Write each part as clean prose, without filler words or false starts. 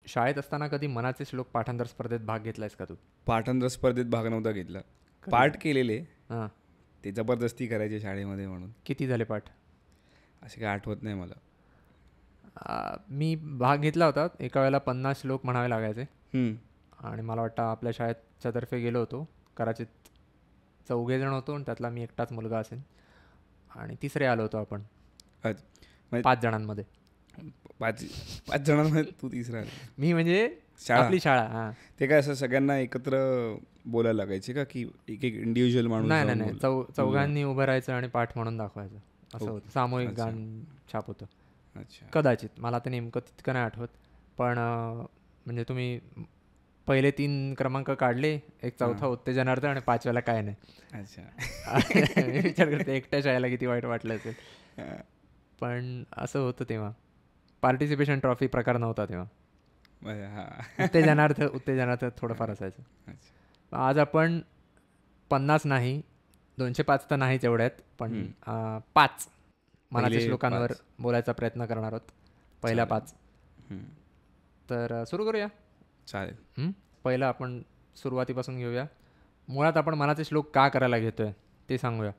शाळेत असताना कधी मनाचे श्लोक पाठांतर स्पर्धेत भाग घेतलायस का तू? पाठांतर स्पर्धेत भाग नव्हता घेतला. कधी? पाठ केलेले, हां. ते जबरदस्ती करायचे शाळेमध्ये म्हणून. किती झाले पाठ? असे काही आठवत नाही मला. मी भाग घेतला होता. एका वेळेला 50 श्लोक म्हणावे लागायचे हम्म. आणि मला वाटतं आपल्या शाळेच्या तर्फे गेलो होतो. कदाचित 4 जण होतो आणि त्यातला मी एकटाच मुलगा असेल आणि तिसरे आलो होतो आपण अच्छा. म्हणजे 5 जणांमध्ये. पाच पाच जणांमध्ये तू तिसरा आला. मी म्हणजे शाळा आपली शाळा. हां. ते काय असं सगळ्यांना एकत्र बोलायला लागायचे का, की एक एक इंडिव्हिज्युअल माणूस नाही जाऊन नाही नाही बोल? चौघांनी उभं राहायचं आणि पाठ म्हणून दाखवायचं असं हो. होतं. सामूहिक अच्छा. गान छाप होतं अच्छा. कदाचित. मला ते नेमकं तितकं नाही आठवत. पण म्हणजे तुम्ही पहिले 3 क्रमांक काढले, एक चौथा हां. उत्तेजनार्थ आणि 5व्याला काय नाही. अच्छा. मी विचार करते एकट्या शाळेला किती वाईट वाटलं असेल. हां. पण असं होतं तेव्हा. पार्टिसिपेशन ट्रॉफी प्रकार नव्हता तेव्हा. हां. उत्तेजनार्थ थोडंफार असायचं. अच्छा. आज आपण 50 नाही, 205 तर नाहीच एवढ्यात, पण 5 मनाच्या पहिले श्लोकांवर 5. बोलायचा प्रयत्न करणार आहोत. पहिल्या चालेल. 5. तर सुरू करूया. चालेल. पहिलं आपण सुरुवातीपासून घेऊया. मुळात आपण मनाचे श्लोक का करायला घेतोय ते सांगूया.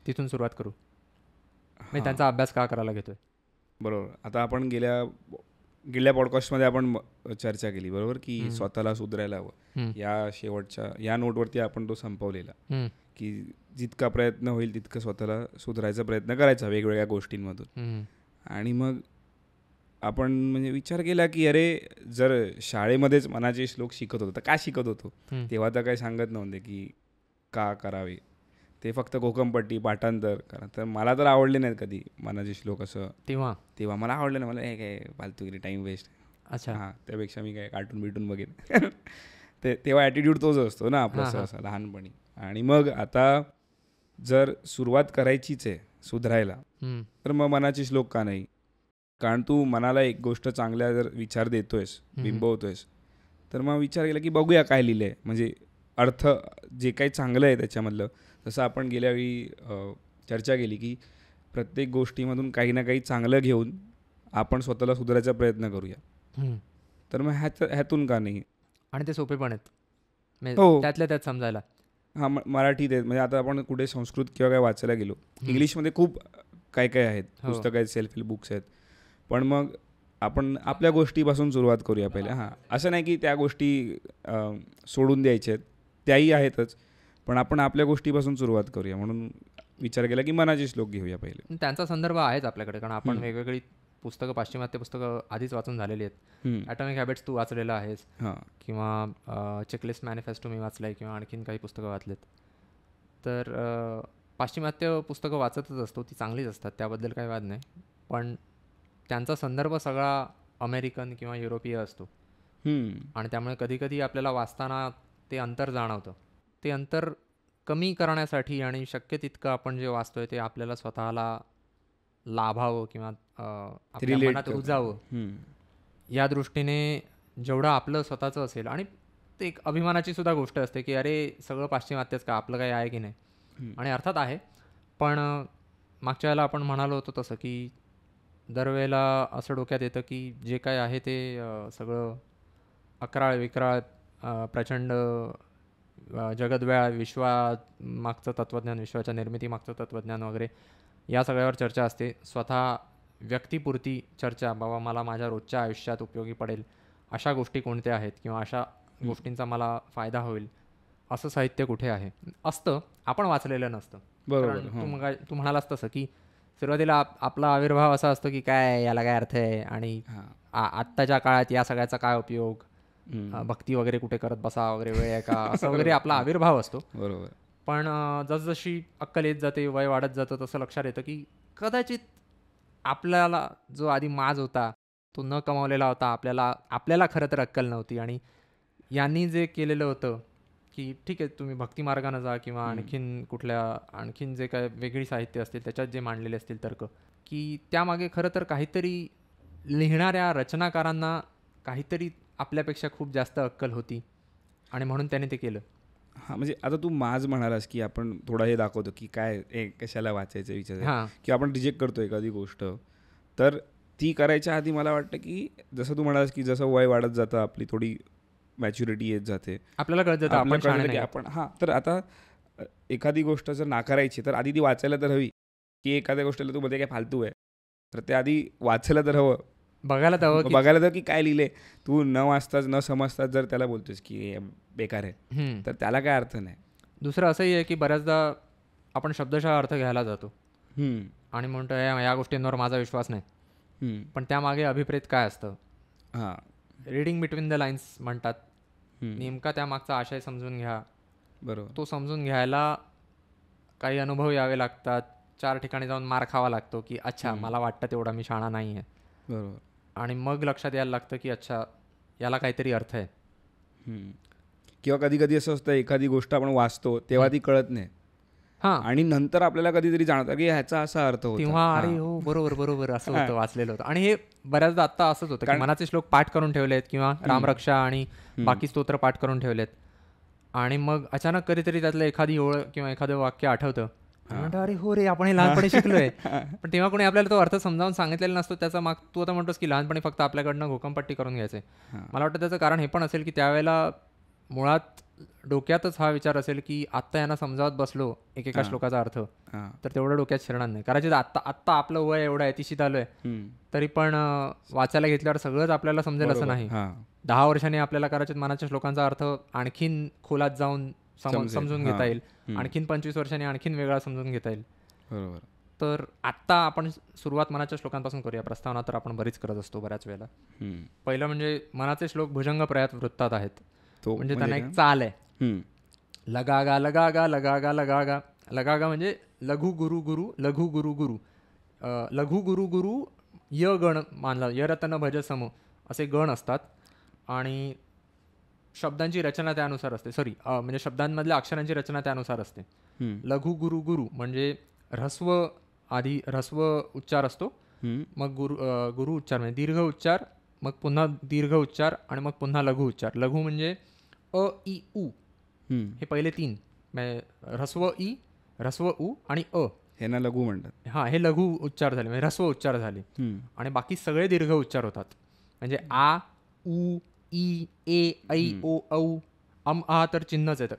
तिथून सुरुवात करू. म्हणजे त्यांचा अभ्यास का करायला घेतोय. बरोबर. आता आपण गेल्या पॉडकास्टमध्ये आपण चर्चा केली, बरोबर, की स्वतःला सुधारायला हवं. या नोटवरती आपण तो संपवलेला, की जितका प्रयत्न होईल तितकं स्वतःला सुधारायचा प्रयत्न करायचा वेगवेगळ्या गोष्टींमधून. आणि मग आपण म्हणजे विचार केला की अरे, जर शाळेमध्येच मनाचे श्लोक शिकत होतो तर का शिकत होतो? तेव्हा तर काही सांगत नव्हते की का करावे. ते फक्त घोकमपट्टी, पाठांतर करा. तर मला तर आवडले नाहीत कधी मनाचे श्लोक. असं तेव्हा मला आवडलं नाही. मला हे काय फालतूगिरी, टाईम वेस्ट. अच्छा. हां, त्यापेक्षा मी काय कार्टून बिटून बघेन. तेव्हा ॲटिट्यूड तोच असतो ना आपला सहसा लहानपणी. आणि मग आता जर सुरुवात करायचीच आहे सुधारायला, तर मग मनाचे श्लोक का नाही? कारण तू मनाला एक गोष्ट चांगल्या जर विचार देतोयस, बिंबवतोयस, तर मग विचार केला की बघूया काय लिहिलं आहे. म्हणजे अर्थ जे काही चांगलं आहे त्याच्यामधलं. जसं आपण गेल्या वेळी चर्चा केली की प्रत्येक गोष्टीमधून काही ना काही चांगलं घेऊन आपण स्वतःला सुधारायचा प्रयत्न करूया. तर मग ह्यातून का नाही? आणि ते सोपे पण आहेत. हो. त्यातल्या त्यात समजायला. हां, मराठीत आहेत. म्हणजे आता आपण कुठे संस्कृत किंवा काय वाचायला गेलो, इंग्लिशमध्ये खूप काय काय आहेत, पुस्तकं आहेत, सेल्फ हेल्प बुक्स आहेत. पण मग आपण आपल्या गोष्टीपासून सुरुवात करूया पहिले. हां, असं नाही की त्या गोष्टी सोडून द्यायच्या आहेत, त्याही आहेतच. पण आपण आपल्या गोष्टीपासून सुरुवात करूया म्हणून विचार केला की मनाचे श्लोक घेऊया पहिले. त्यांचा संदर्भ आहेच आपल्याकडे, कारण आपण वेगवेगळी पुस्तकं, पाश्चिमात्य पुस्तकं आधीच वाचून झालेली आहेत. ॲटॉमिक हॅबिट्स तू वाचलेलं आहेस, किंवा चेकलिस्ट मॅनिफेस्टो मी वाचलं आहे, किंवा आणखीन काही पुस्तकं वाचलेत. तर पाश्चिमात्य पुस्तकं वाचतच असतो, ती चांगलीच असतात, त्याबद्दल काही वाद नाही. पण त्यांचा संदर्भ सगळा अमेरिकन किंवा युरोपीय असतो. आणि त्यामुळे कधीकधी आपल्याला वाचताना ते अंतर जाणवतं. ते अंतर कमी करण्यासाठी आणि शक्य तितकं आपण जे वाचतोय ते आपल्याला स्वतःला लाभावं किंवा आपल्या मनात रुजावं, या दृष्टीने जेवढं आपलं स्वतःचं असेल. आणि ते एक अभिमानाची सुद्धा गोष्ट असते की अरे, सगळं पाश्चिमात्यच का, आपलं काही आहे की नाही. आणि अर्थात आहे, पण मागच्या वेळेला आपण म्हणालो होतो तसं की दरवेळेला असं डोक्यात येतं की जे काय आहे ते सगळं अकराळ विक्राळ, प्रचंड जगद्व्याळ, विश्वामागचं तत्त्वज्ञान, विश्वाच्या निर्मितीमागचं तत्त्वज्ञान वगैरे या सगळ्यावर चर्चा असते. स्वतः व्यक्तीपुरती चर्चा, बाबा मला माझ्या रोजच्या आयुष्यात उपयोगी पडेल अशा गोष्टी कोणत्या आहेत, किंवा अशा गोष्टींचा मला फायदा होईल असं साहित्य कुठे आहे. असतं, आपण वाचलेलं नसतं. कारण तू म्हणालास तसं की सुरुवातीला आपला आविर्भाव असा असतो की काय याला काय अर्थ आहे, आणि आत्ताच्या काळात या सगळ्याचा काय उपयोग, भक्ती वगैरे कुठे करत बसा वगैरे, वेळ आहे का, असं वगैरे आपला आविर्भाव असतो. बरोबर. पण जसजशी अक्कल येत जाते, वय वाढत जातं, तसं लक्षात येतं की कदाचित आपल्याला जो आधी माज होता तो न कमावलेला होता. आपल्याला खरं तर अक्कल नव्हती. आणि यांनी जे केलेलं होतं की ठीक आहे, तुम्ही भक्ती मार्गानं जा, किंवा आणखीन जे काय वेगळी साहित्य असतील त्याच्यात जे मांडलेले असतील तर्क, की त्यामागे खरं तर काहीतरी लिहिणाऱ्या रचनाकारांना काहीतरी आपल्यापेक्षा खूप जास्त अक्कल होती, आणि म्हणून त्याने ते केलं. हां, म्हणजे आता तू माज म्हणालास की आपण थोडा हे दाखवतो की काय कशाला वाचायचं विचार, किंवा आपण रिजेक्ट करतो एखादी गोष्ट, तर ती करायच्या आधी मला वाटतं की जसं तू म्हणालास की जसं वय वाढत जातं आपली थोडी मॅच्युरिटी येत जाते, आपल्याला कळत जातं आपण शहाणे की नाही. आपण तर आता एखादी गोष्ट जर नाकारायची तर आधी ती वाचायला तर हवी, की एखाद्या गोष्टीला तू मध्ये काय फालतू आहे तर ते आधी वाचायला तर हवं, बघायला तर बघायला तर की काय लिहिले. तू न वाचताच न समजताच जर त्याला बोलतोस की हे बेकार आहे तर त्याला काय अर्थ नाही. दुसरं असंही आहे की बऱ्याचदा आपण शब्दशः अर्थ घ्यायला जातो आणि म्हणतो या गोष्टींवर माझा विश्वास नाही, पण त्यामागे अभिप्रेत काय असतं, रीडिंग बिटवीन द लाईन्स म्हणतात. नेमका त्यामागचा आशय समजून घ्या. बरोबर. तो समजून घ्यायला काही अनुभव यावे लागतात, 4 ठिकाणी जाऊन मार खावा लागतो की अच्छा मला वाटतं तेवढा मी शहाणा नाही आहे. बरोबर. आणि मग लक्षात यायला लागतं की अच्छा याला काहीतरी अर्थ आहे. किंवा कधी कधी असं असतं एखादी गोष्ट आपण वाचतो तेव्हा ती कळत नाही, आणि नंतर आपल्याला कधीतरी जाणवतं की ह्याचा असा अर्थ होता, तेव्हा अरे हो बरोबर बरोबर असं होतं, वाचलेलं होतं. आणि हे बऱ्याचदा आत्ता असंच होतं की मनाचे श्लोक पाठ करून ठेवलेत किंवा रामरक्षा आणि बाकी स्तोत्र पाठ करून ठेवलेत आणि मग अचानक कधीतरी त्यातलं एखादी ओळ किंवा एखादं वाक्य आठवतं आणि म्हणतो अरे हो रे आपण हे लहानपणी शिकलोय. पण तेव्हा कोणी आपल्याला तो अर्थ समजावून सांगितलेला नसतो. त्याचा माग तू आता म्हणतोस की लहानपणी फक्त आपल्याकडनं घोकमपट्टी करून घ्यायचे. मला वाटतं त्याचं कारण हे पण असेल की त्यावेळेला मुळात डोक्यातच हा विचार असेल की आत्ता यांना समजावत बसलो एकेका श्लोकाचा अर्थ तर तेवढं डोक्यात शिरणार नाही. कदाचित आत्ता आपलं वय एवढं आहे 30शीत आलोय तरी पण वाचायला घेतल्यावर सगळंच आपल्याला समजेल असं नाही. 10 वर्षांनी आपल्याला कदाचित मनाच्या श्लोकांचा अर्थ आणखीन खोलात जाऊन समजून घेता येईल, आणखीन 25 वर्षांनी आणखीन वेगळा समजून घेता येईल. बरोबर. तर आत्ता आपण सुरुवात मनाच्या श्लोकांपासून करूया. प्रस्तावना तर आपण बरीच करत असतो बऱ्याच वेळेला. पहिलं म्हणजे मनाचे श्लोक भुजंग प्रयात वृत्तात आहेत, म्हणजे त्यांना एक चाल आहे. लगागा लगागा लगागा लगागा. लगागा म्हणजे लघु गुरु गुरु लघु गुरु गुरु. लघु गुरु गुरु य गण मानला, य रतन भज सम असे गण असतात आणि शब्दांची रचना त्यानुसार असते. म्हणजे शब्दांमधल्या अक्षरांची रचना त्यानुसार असते. लघु गुरु गुरु म्हणजे ऱ्हस्व आधी ऱ्हस्व उच्चार असतो, मग गुरु उच्चार म्हणजे दीर्घ उच्चार, मग पुन्हा दीर्घ उच्चार आणि मग पुन्हा लघु उच्चार. लघु म्हणजे अ इ उ हे पहिले 3 म्हणजे ऱ्हस्व इ ऱ्हस्व उ आणि अ ह्यांना लघु म्हणतात. हे लघु उच्चार झाले म्हणजे ऱ्हस्व उच्चार झाले. आणि बाकी सगळे दीर्घ उच्चार होतात. म्हणजे आ उ ई ए ऐ ओ औ अम आ तर चिन्हच येतं.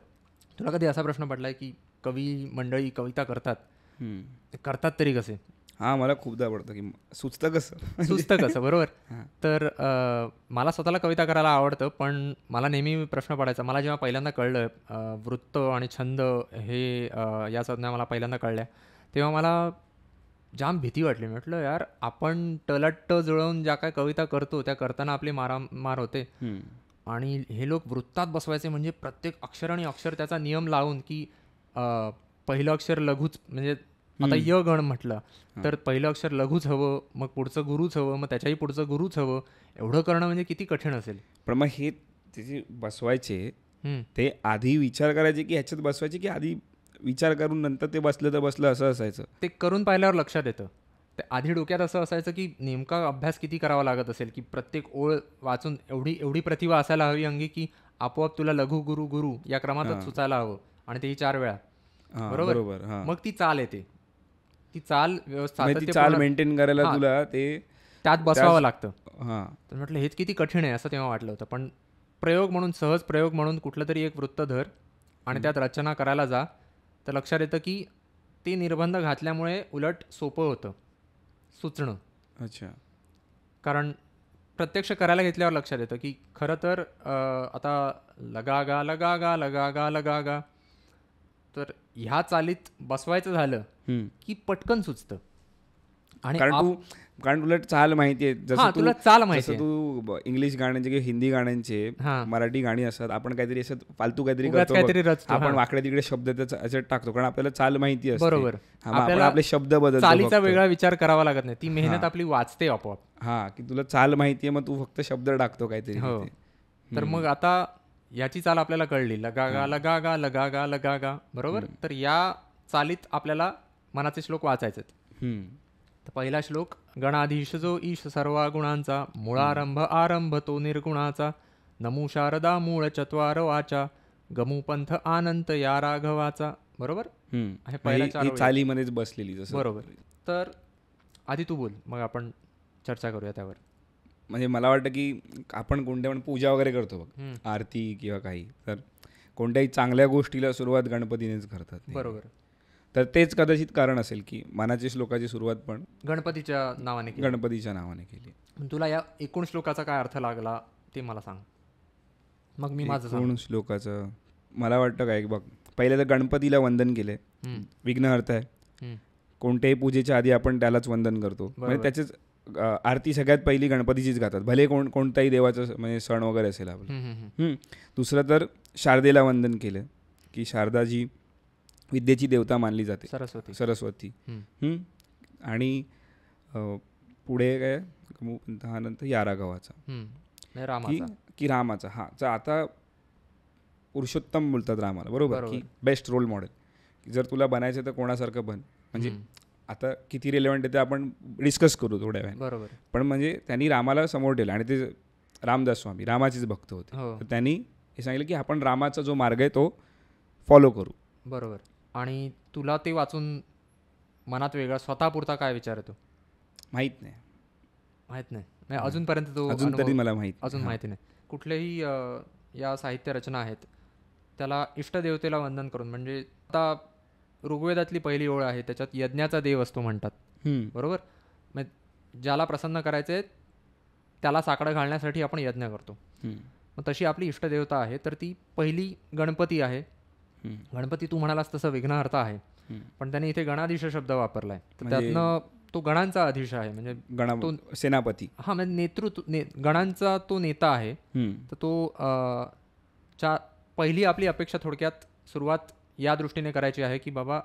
तुला कधी असा प्रश्न पडलाय की कवी मंडळी कविता करतात तरी कसे? मला खूपदा पडतं की सुचतं कसं बरोबर. तर मला स्वतःला कविता करायला आवडतं, पण मला नेहमी प्रश्न पडायचा. मला जेव्हा पहिल्यांदा कळलं वृत्त आणि छंद हे या संज्ञा मला पहिल्यांदा कळल्या तेव्हा मला जाम भीती वाटली. म्हटलं यार आपण टलट्ट जुळवून ज्या काय कविता करतो त्या करताना आपली मारामार होते आणि हे लोक वृत्तात बसवायचे म्हणजे प्रत्येक अक्षर आणि अक्षर त्याचा नियम लावून की पहिलं अक्षर लघुच म्हणजे आता य गण म्हटलं तर पहिलं अक्षर लघुच हवं, मग पुढचं गुरुच हवं, मग त्याच्याही पुढचं गुरुच हवं. एवढं करणं म्हणजे किती कठीण असेल. पण मग हे त्याचे बसवायचे ते आधी विचार करायचे की ह्याच्यात बसवायचे की आधी विचार करून नंतर ते बसलं तर बसलं असं असायचं? ते करून पाहिल्यावर लक्षात येतं. ते आधी डोक्यात असं असायचं की नेमका अभ्यास किती करावा लागत असेल की प्रत्येक ओळ वाचून एवढी प्रतिभा असायला हवी अंगी की आपोआप तुला लघु गुरु गुरु या क्रमातच सुचायला हवं आणि तेही 4 वेळा. बरोबर. मग ती चाल येते. ती चाल चाल मेंटेन करायला तुला ते त्यात बसवावं लागतं. तर म्हटलं हेच किती कठीण आहे असं तेव्हा वाटलं होतं. पण प्रयोग म्हणून सहज प्रयोग म्हणून कुठलं तरी एक वृत्त धर आणि त्यात रचना करायला जा तर लक्षात येतं की ते निर्बंध घातल्यामुळे उलट सोपं होतं सुचणं. अच्छा. कारण प्रत्यक्ष करायला घेतल्यावर लक्षात येतं की खरं तर आता लगागा लगागा लगागा लगागा तर ह्या चालीत बसवायचं झालं की पटकन सुचतं. आणि कारण उलट चाल माहिती आहे. तुला चाल माहिती आहे. तू इंग्लिश गाण्यांचे किंवा हिंदी गाण्यांचे मराठी गाणी असतात, आपण काहीतरी असं फालतू काहीतरी करतो, आपण वाकडे तिकडे शब्द त्याच्यात टाकतो कारण आपल्याला चाल माहिती असते. बरोबर. आपण आपले शब्द बदलतो. चालीचा वेगळा विचार करावा लागत नाही, ती मेहनत आपली वाचते आपोआप. की तुला चाल माहितीये मग तू फक्त शब्द टाकतो काहीतरी. तर मग आता याची चाल आपल्याला कळली, लगागा लगागा लगागा लगागा. बरोबर. तर या चालीत आपल्याला मनाचे श्लोक वाचायचे. तर पहिला श्लोक गणाधीश जो ईश सर्वा गुणांचा, मूळारंभ आरंभ तो निर्गुणाचा, नमू शारदा मूळ चत्वार वाचा, गमू पंथ आनंत या राघवाचा. बरोबर. हे पहिल्या चालीमध्येच बसलेली. बरोबर. तर आधी तू बोल मग आपण चर्चा करूया त्यावर. म्हणजे मला वाटतं की आपण कोणत्या पण पूजा वगैरे करतो बघ, आरती किंवा काही, तर कोणत्याही चांगल्या गोष्टीला सुरुवात गणपतीनेच करतात. बरोबर. तर तेच कदाचित कारण असेल की मनाची श्लोकाची सुरुवात पण गणपतीच्या नावाने केली. तुला या एकूण श्लोकाचा काय अर्थ लागला ते मला सांग, मग मी माझं एकूण श्लोकाचं मला वाटतं काय, बघ पहिले तर गणपतीला वंदन केलंय, विघ्नहर्ता आहे. कोणत्याही पूजेच्या आधी आपण त्यालाच वंदन करतो. म्हणजे त्याचेच आरती सगळ्यात पहिली गणपतीचीच गातात, भले कोणताही देवाचं म्हणजे सण वगैरे असेल आपलं. दुसरं तर शारदेला वंदन केलं की शारदा जी विद्येची देवता मानली जाते, सरस्वती. आणि पुढे काय नंतर या राघवाचा की रामाचा. हा, तर आता पुरुषोत्तम बोलतात रामाला, बरोबर, की बेस्ट रोल मॉडेल. जर तुला बनायचं तर कोणासारखं बन. म्हणजे आता किती रिलेव्हंट आहे ते आपण डिस्कस करू थोड्या वेळाने. बरोबर. पण म्हणजे त्यांनी रामाला समोर ठेवलं आणि ते रामदास स्वामी रामाचेच भक्त होते. तर त्यांनी हे सांगितलं की आपण रामाचा जो मार्ग आहे तो फॉलो करू. बरोबर. आणि तुला ते वाचून मनात वेगळा स्वतःपुरता काय विचार येतो? माहीत नाही अजूनपर्यंत तो अजून तरी मला माहिती नाही. कुठलेही या साहित्य रचना आहेत त्याला इष्टदेवतेला वंदन करून, म्हणजे आता ऋग्वेदातली पहिली ओळ आहे त्याच्यात यज्ञाचा देव असतो म्हणतात, बरोबर. मग ज्याला प्रसन्न करायचे त्याला साकडं घालण्यासाठी आपण यज्ञ करतो. मग तशी आपली इष्टदेवता आहे, तर ती पहिली गणपती आहे. गणपती तू म्हणालास तसं विघ्नहर्ता आहे, पण त्याने इथे गणाधीश शब्द वापरलाय, तर त्यातनं तो गणांचा अधीश आहे, म्हणजे तो सेनापती. हा, म्हणजे नेतृत्व गणांचा तो नेता आहे. तर तो पहिली आपली अपेक्षा थोडक्यात सुरुवात या दृष्टीने करायची आहे की बाबा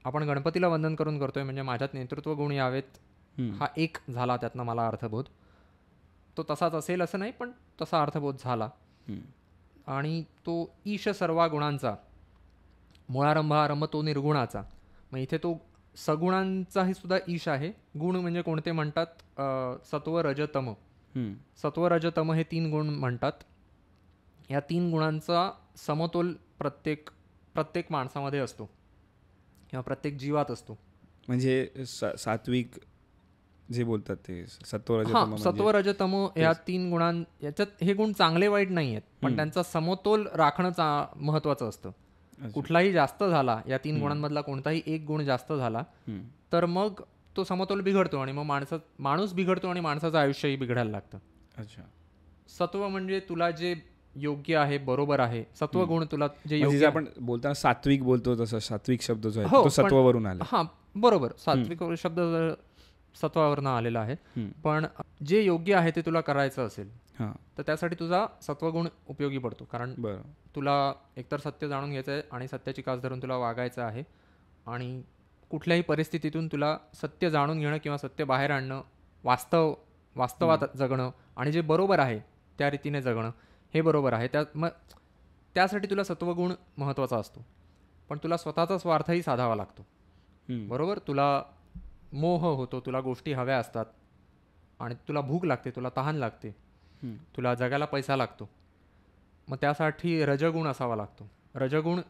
आपण गणपतीला वंदन करून करतोय, म्हणजे माझ्यात नेतृत्व गुण यावेत. हा एक झाला त्यातनं मला अर्थबोध. तो तसाच असेल असं नाही, पण तसा अर्थबोध झाला. आणि तो ईश सर्वा गुणांचा, मुळारंभ आरंभ तो निर्गुणाचा. मग इथे तो सगुणांचाही सुद्धा ईश आहे. गुण म्हणजे कोणते म्हणतात? सत्व रज तम. सत्व रज तम हे 3 गुण म्हणतात. या 3 गुणांचा समतोल प्रत्येक माणसामध्ये असतो किंवा प्रत्येक जीवात असतो. म्हणजे सात्विक जे बोलतात ते सत्व रज तम या 3 याच्यात हे गुण चांगले वाईट नाही आहेत, पण त्यांचा समतोल राखणं महत्वाचं असतं. कुठलाही जास्त झाला, या 3 गुणांमधला कोणताही एक गुण जास्त झाला तर मग तो समतोल बिघडतो आणि मग माणूस बिघडतो आणि माणसाचं आयुष्यही बिघडायला लागतं. अच्छा. सत्व म्हणजे तुला जे योग्य आहे, बरोबर आहे. सत्वगुण तुला जे योग्य, आपण बोलताना सात्विक बोलतो तसं सात्विक शब्द जो आहे तो सत्वावरून आला. हा, बरोबर. सात्विक शब्द सत्वावरून आलेला आहे. पण जे योग्य आहे ते तुला करायचं असेल तर त्यासाठी तुझा सत्वगुण उपयोगी पडतो. कारण तुला एकतर सत्य जाणून घ्यायचं आहे आणि सत्याची कास धरून तुला वागायचं आहे. आणि कुठल्याही परिस्थितीतून तुला सत्य जाणून घेणं किंवा सत्य बाहेर आणणं, वास्तवात जगणं आणि जे बरोबर आहे त्या रीतीने जगणं हे बरोबर आहे. मग त्यासाठी तुला सत्वगुण महत्त्वाचा असतो. पण तुला स्वतःचा स्वार्थही साधावा लागतो, बरोबर. तुला मोह होतो, तुला गोष्टी हव्या असतात आणि तुला भूक लागते, तुला तहान लागते, तुला जगायला पैसा लागतो. मग त्यासाठी रजगुण असावा लागतो. रजगुण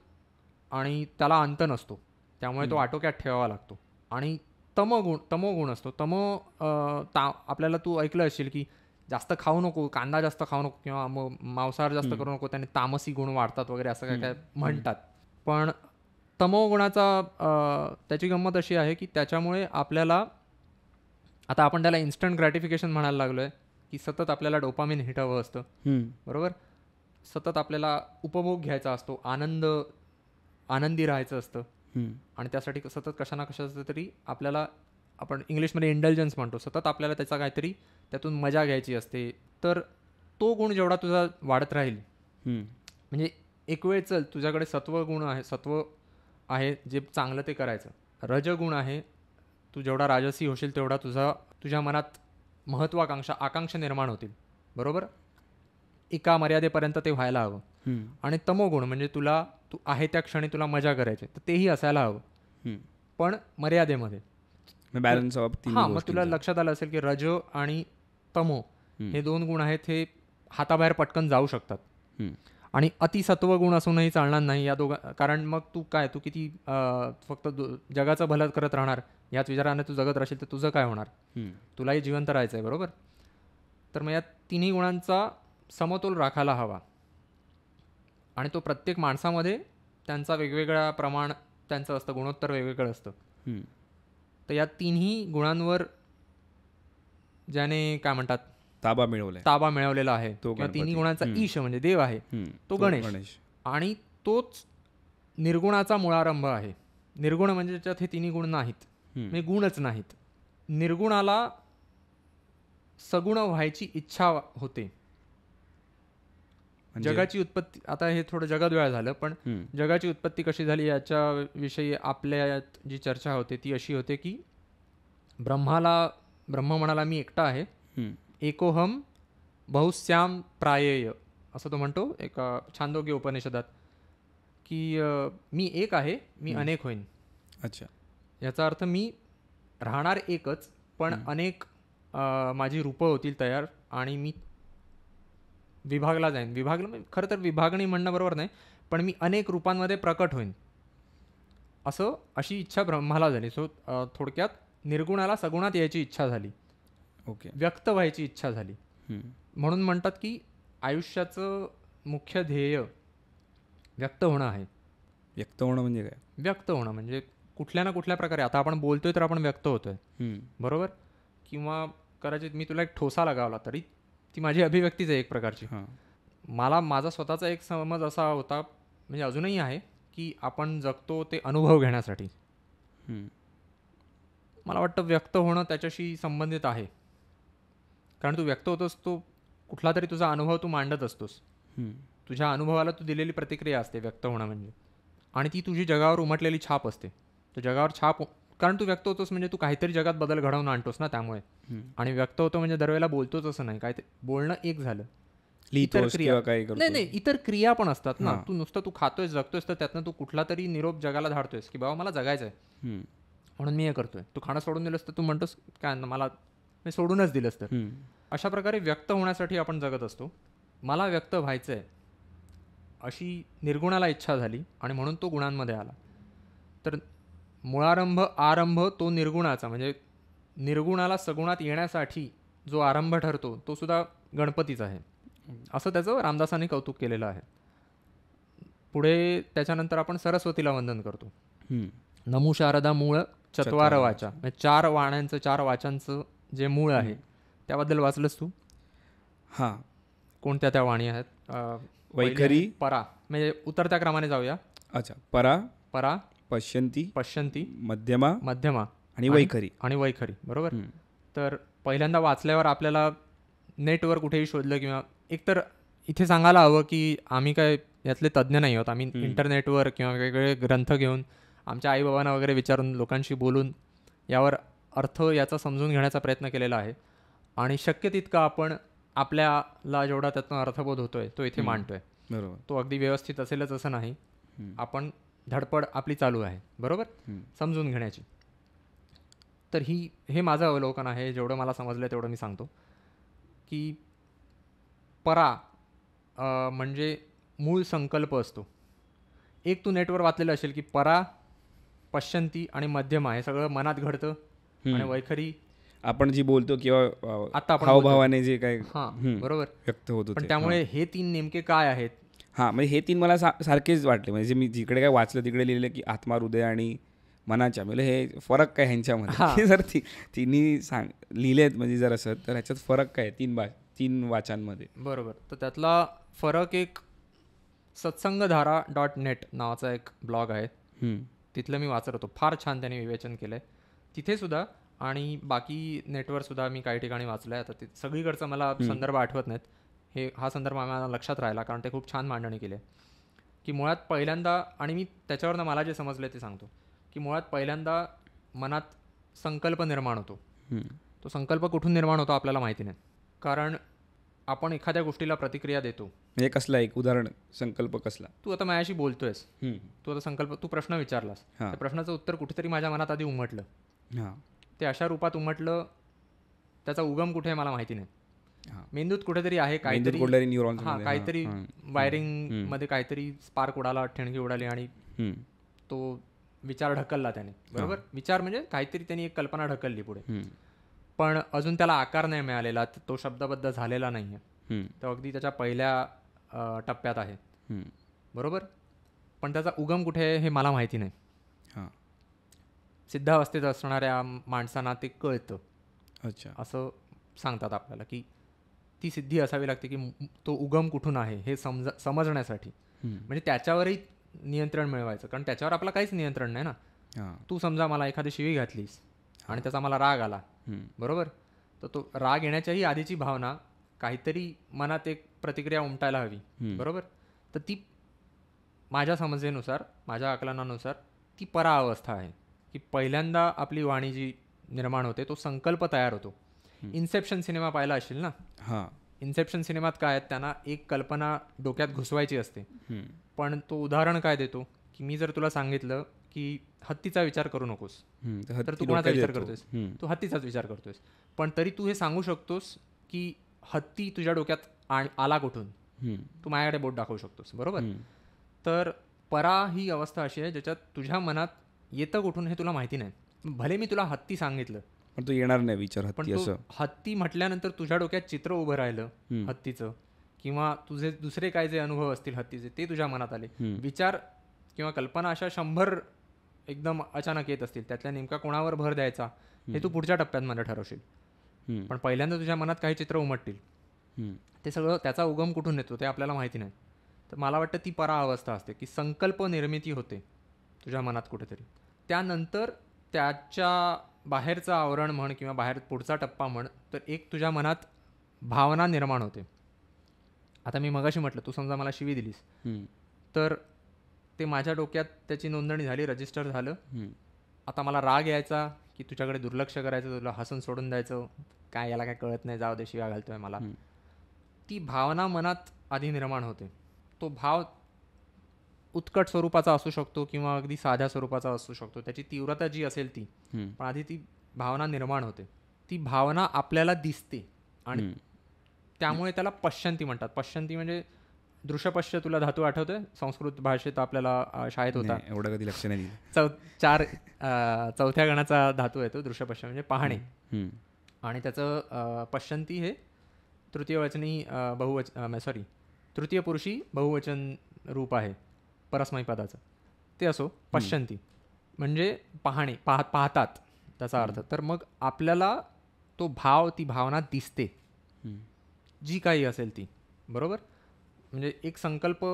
आणि त्याला अंत नसतो, त्यामुळे तो आटोक्यात ठेवावा लागतो. आणि तमोगुण असतो. आपल्याला तू ऐकलं असेल की जास्त खाऊ नको, कांदा जास्त खाऊ नको किंवा मांसाहार जास्त करू नको, त्याने तामसी गुण वाढतात वगैरे असं काय काय म्हणतात. पण तमोगुणाचा त्याची गंमत अशी आहे की त्याच्यामुळे आपल्याला, आता आपण त्याला इन्स्टंट ग्रॅटिफिकेशन म्हणायला लागलो आहे की सतत आपल्याला डोपामिन हिट हवं असतं, बरोबर. सतत आपल्याला उपभोग घ्यायचा असतो, आनंदी राहायचं असतं. आणि त्यासाठी सतत कशा ना कशाचं तरी आपल्याला, आपण इंग्लिशमध्ये इंडल्जन्स म्हणतो, सतत आपल्याला त्याचा काहीतरी त्यातून मजा घ्यायची असते. तर तो गुण जेवढा तुझा वाढत राहील, म्हणजे एक वेळ चल तुझ्याकडे सत्वगुण आहे, सत्व आहे जे चांगलं ते करायचं. रजगुण आहे, तू जेवढा राजसी होशील तेवढा तुझ्या मनात आकांक्षा निर्माण होतील, बरोबर. एका मर्यादेपर्यंत ते व्हायला हवं. आणि तमोगुण म्हणजे तू आहे त्या क्षणी तुला मजा करायची, तर तेही असायला हवं, पण मर्यादेमध्ये. Balance of. मग तुला लक्षात आलं असेल की रज आणि तमो हे 2 गुण आहेत, हे हाताबाहेर पटकन जाऊ शकतात. आणि अतिसत्वगुण असूनही चालणार नाही या कारण मग तू किती फक्त जगाचं भलं करत राहणार याच विचाराने तू जगत राहशील तर तुझं काय होणार. तुलाही जिवंत राहायचं आहे, बरोबर. तर मग या तिन्ही गुणांचा समतोल राखायला हवा आणि तो प्रत्येक माणसामध्ये त्यांचा वेगवेगळा प्रमाण त्यांचं असतं, गुणोत्तर वेगवेगळं असतं. तर या तिन्ही गुणांवर ज्याने काय म्हणतात ताबा मिळवलेला आहे किंवा तिन्ही गुणांचा ईश म्हणजे देव आहे तो गणेश. आणि तोच निर्गुणाचा मुळारंभ आहे. निर्गुण म्हणजे त्याच्यात हे तिन्ही गुण नाहीत, म्हणजे गुणच नाहीत. निर्गुणाला सगुण व्हायची इच्छा होते. जगाची उत्पत्ती, आता हे थोडं जगात वेळ झालं, पण जगाची उत्पत्ती कशी झाली याच्याविषयी आपल्यात जी चर्चा होते ती अशी होते की ब्रह्म म्हणाला मी एकटा आहे, एकोहम बहुश्याम प्रायेय असं तो म्हणतो एका छांदोग्य उपनिषदात, की मी एक आहे, मी अनेक होईन. अच्छा. याचा अर्थ मी राहणार एकच, पण अनेक माझी रूपं होतील तयार आणि मी विभागला जाईन. खरं तर विभागणी म्हणणं बरोबर नाही, पण मी अनेक रूपांमध्ये प्रकट होईन अशी इच्छा ब्रह्माला झाली. सो थोडक्यात निर्गुणाला सगुणात यायची इच्छा झाली. ओके. व्यक्त व्हायची इच्छा झाली. म्हणून म्हणतात की आयुष्याचं मुख्य ध्येय व्यक्त होणं आहे. व्यक्त होणं म्हणजे काय? व्यक्त होणं म्हणजे कुठल्या ना कुठल्या प्रकारे, आता आपण बोलतोय तर आपण व्यक्त होतोय, बरोबर. किंवा कदाचित मी तुला एक ठोसा लगावला तरी ती माझी अभिव्यक्तीच आहे एक प्रकारची. माझा स्वतःचा एक समज असा होता, म्हणजे अजूनही आहे, की आपण जगतो ते अनुभव घेण्यासाठी. मला वाटतं व्यक्त होणं त्याच्याशी संबंधित आहे, कारण तू व्यक्त होतोस, तो कुठला तरी तुझा अनुभव तू मांडत असतोस. तुझ्या अनुभवाला तू दिलेली प्रतिक्रिया असते व्यक्त होणं म्हणजे, आणि ती तुझी जगावर उमटलेली छाप असते. तर जगावर छाप, कारण तू व्यक्त होतोस म्हणजे तू काहीतरी जगात बदल घडवून आणतोस ना त्यामुळे. आणि व्यक्त होतो म्हणजे दरवेळेला बोलतोच असं नाही, काय ते बोलणं एक झालं, इतर क्रिया नाही इतर क्रिया पण असतात ना. तू नुसतं तू खातोय जगतोयस तर त्यातनं तू कुठला तरी निरोप जगाला धाडतोयस की बाबा मला जगायचं आहे म्हणून मी हे करतोय. तू खाणं सोडून दिलंस तर तू म्हणतोस काय मला मी सोडूनच दिलंस तर. अशा प्रकारे व्यक्त होण्यासाठी आपण जगत असतो. मला व्यक्त व्हायचं आहे अशी निर्गुणाला इच्छा झाली आणि म्हणून तो गुणांमध्ये आला. तर मुळारंभ आरंभ तो निर्गुणाचा, म्हणजे निर्गुणाला सगुणात येण्यासाठी जो आरंभ ठरतो तो सुद्धा गणपतीचा आहे, असं त्याचं रामदासांनी कौतुक केलेलं आहे. पुढे त्याच्यानंतर आपण सरस्वतीला वंदन करतो. नमो शारदा मूळ चत्वार वाचा, म्हणजे 4 वाण्यांचं 4 वाचांचं जे मूळ आहे त्याबद्दल वाचलंस तू? हां. कोणत्या त्या वाणी आहेत? वैखरी, परा, म्हणजे उतरत्या क्रमाने जाऊया. अच्छा. परा, परा, पश्यंती, मध्यमा आणि वैखरी, बरोबर. तर पहिल्यांदा वाचल्यावर आपल्याला नेटवर कुठेही शोधलं, किंवा एकतर इथे सांगायला हवं की आम्ही काय यातले तज्ज्ञ नाही आहोत. आम्ही इंटरनेटवर किंवा वेगवेगळे ग्रंथ घेऊन आमच्या आईबाबांना वगैरे विचारून लोकांशी बोलून यावर अर्थ याचा समजून घेण्याचा प्रयत्न केलेला आहे, आणि शक्य तितका आपण आपल्याला जेवढा त्यातून अर्थबोध होतोय तो इथे मांडतोय. बरोबर. तो अगदी व्यवस्थित असेलच असं नाही, आपण धडपड आपली चालू आहे, बरोबर, समजून घेण्याची. तर हे माझं अवलोकन आहे, जेवढं मला समजलं तेवढं मी सांगतो. की परा म्हणजे मूळ संकल्प असतो. एक तू नेटवर वाचलेलं असेल की परा, पश्यंती आणि मध्यमा हे सगळं मनात घडतं, आणि वैखरी आपण जी बोलतो किंवा आता आपण हावभावाने जे काय बरोबर व्यक्त होतो. पण त्यामुळे हे 3 नेमके काय आहेत? म्हणजे हे 3 मला सारखेच वाटले. म्हणजे मी जिकडे काय वाचलं तिकडे लिहिलं की आत्मा, हृदय आणि मनाच्या, म्हणजे हे फरक काय ह्यांच्यामध्ये? जर तिन्ही लिहिलेत म्हणजे जर असं, तर ह्याच्यात फरक काय 3 वाचांमध्ये? बरोबर. तर त्यातला फरक एक सत्संगधारा.net नावाचा एक ब्लॉग आहे, तिथलं मी वाचत होतो. फार छान त्याने विवेचन केलं आहे तिथे सुद्धा, आणि बाकी नेटवर सुद्धा मी काही ठिकाणी वाचलं आहे. आता ते सगळीकडचं मला संदर्भ आठवत नाहीत. हा संदर्भ मला लक्षात राहिला कारण ते खूप छान मांडणी केली आहे. की मुळात पहिल्यांदा, आणि मी त्याच्यावरनं मला जे समजलं ते सांगतो, की मुळात पहिल्यांदा मनात संकल्प निर्माण होतो. तो संकल्प कुठून निर्माण होतो आपल्याला माहिती नाही, कारण आपण एखाद्या गोष्टीला प्रतिक्रिया देतो. म्हणजे कसला एक उदाहरण, संकल्प कसला? तू आता माझ्याशी बोलतोयस, तू आता संकल्प, तू प्रश्न विचारलास, त्या प्रश्नाचं उत्तर कुठेतरी माझ्या मनात आधी उमटलं, ते अशा रूपात उमटलं, त्याचा उगम कुठे आहे मला माहिती नाही, मेंदूत कुठेतरी आहे काहीतरी, काहीतरी वायरिंग मध्ये काहीतरी स्पार्क उडाला, ठिणगी उडाली आणि तो विचार ढकलला त्याने. बरोबर, विचार म्हणजे काहीतरी त्यांनी एक कल्पना ढकलली पुढे, पण अजून त्याला आकार नाही मिळालेला, तो शब्दबद्ध झालेला नाहीये, तो अगदी त्याच्या पहिल्या टप्प्यात आहे. बरोबर, पण त्याचा उगम कुठे आहे हे मला माहिती नाही. सिद्धावस्थेत असणाऱ्या माणसांना ते कळतं. असं सांगतात आपल्याला की ती सिद्धी असावी लागते की तो उगम कुठून आहे हे समजण्यासाठी. म्हणजे त्याच्यावरही नियंत्रण मिळवायचं, कारण त्याच्यावर आपलं काहीच नियंत्रण नाही ना. तू समजा मला एखादी शिवी घातलीस आणि त्याचा मला राग आला, बरोबर, तर तो राग येण्याच्याही आधीची भावना काहीतरी मनात एक प्रतिक्रिया उमटायला हवी. बरोबर, तर ती माझ्या समजेनुसार, माझ्या आकलनानुसार ती पराअवस्था आहे की पहिल्यांदा आपली वाणी जी निर्माण होते, तो संकल्प तयार होतो. इन्सेप्शन सिनेमा पाहिला असेल ना. इन्सेप्शन सिनेमात काय, त्यांना एक कल्पना डोक्यात घुसवायची असते, पण तो उदाहरण काय देतो की मी जर तुला सांगितलं की हत्तीचा विचार करू नकोस, तर तू कोणाचा विचार करतोयस? तू हत्तीचाच विचार करतोयस. पण तरी तू हे सांगू शकतोस की हत्ती तुझ्या डोक्यात आला कुठून, तू माझ्याकडे बोट दाखवू शकतोस. बरोबर, तर परा ही अवस्था अशी आहे ज्याच्यात तुझ्या मनात येतं कुठून हे तुला माहिती नाही. भले मी तुला हत्ती सांगितलं, पण तो येणार नाही विचार हत्ती. असं हत्ती म्हटल्यानंतर तुझ्या डोक्यात चित्र उभं राहिलं हत्तीचं, किंवा तुझे दुसरे काय जे अनुभव असतील हत्तीचे ते तुझ्या मनात आले. विचार किंवा कल्पना अशा 100 एकदम अचानक येत असतील, त्यातल्या नेमका कोणावर भर द्यायचा हे तू पुढच्या टप्प्यांमध्ये ठरवशील. पण पहिल्यांदा तुझ्या मनात काही चित्र उमटतील, ते सगळं त्याचा उगम कुठून येतो ते आपल्याला माहिती नाही. तर मला वाटतं ती पराअवस्था असते की संकल्प निर्मिती होते तुझ्या मनात कुठेतरी, त्यानंतर त्याच्या बाहेरचं आवरण म्हण किंवा बाहेर पुढचा टप्पा म्हण, तर एक तुझ्या मनात भावना निर्माण होते. आता मी मगाशी म्हटलं, तू समजा मला शिवी दिलीस, तर ते माझ्या डोक्यात त्याची नोंदणी झाली, रजिस्टर झालं. आता मला राग यायचा की तुझ्याकडे दुर्लक्ष करायचं, तुला हसून सोडून द्यायचं, काय याला काय कळत नाही, जाऊ दे, शिव्या घालतोय मला. ती भावना मनात आधी निर्माण होते. तो भाव उत्कट स्वरूपाचा असू शकतो किंवा अगदी साध्या स्वरूपाचा असू शकतो, त्याची तीव्रता जी असेल ती, पण आधी ती भावना निर्माण होते. ती भावना आपल्याला दिसते आणि त्यामुळे त्याला पश्यंती म्हणतात. पश्यंती म्हणजे दृश्यपश्य, तुला धातू आठवतोय संस्कृत भाषेत आपल्याला शाळेत होता, एवढं कधी लक्ष नाही. चौथ्या गणाचा धातू आहे तो दृश्यपश्य, म्हणजे पाहणे. आणि त्याचं पश्यंती हे तृतीयवचनी तृतीय पुरुषी बहुवचन रूप आहे परस्मै पदाचं. ते असो, पश्यंती म्हणजे पाहणे, पाहतात त्याचा अर्थ. तर मग आपल्याला तो भाव, ती भावना दिसते, जी काही असेल ती. बरोबर, म्हणजे एक संकल्प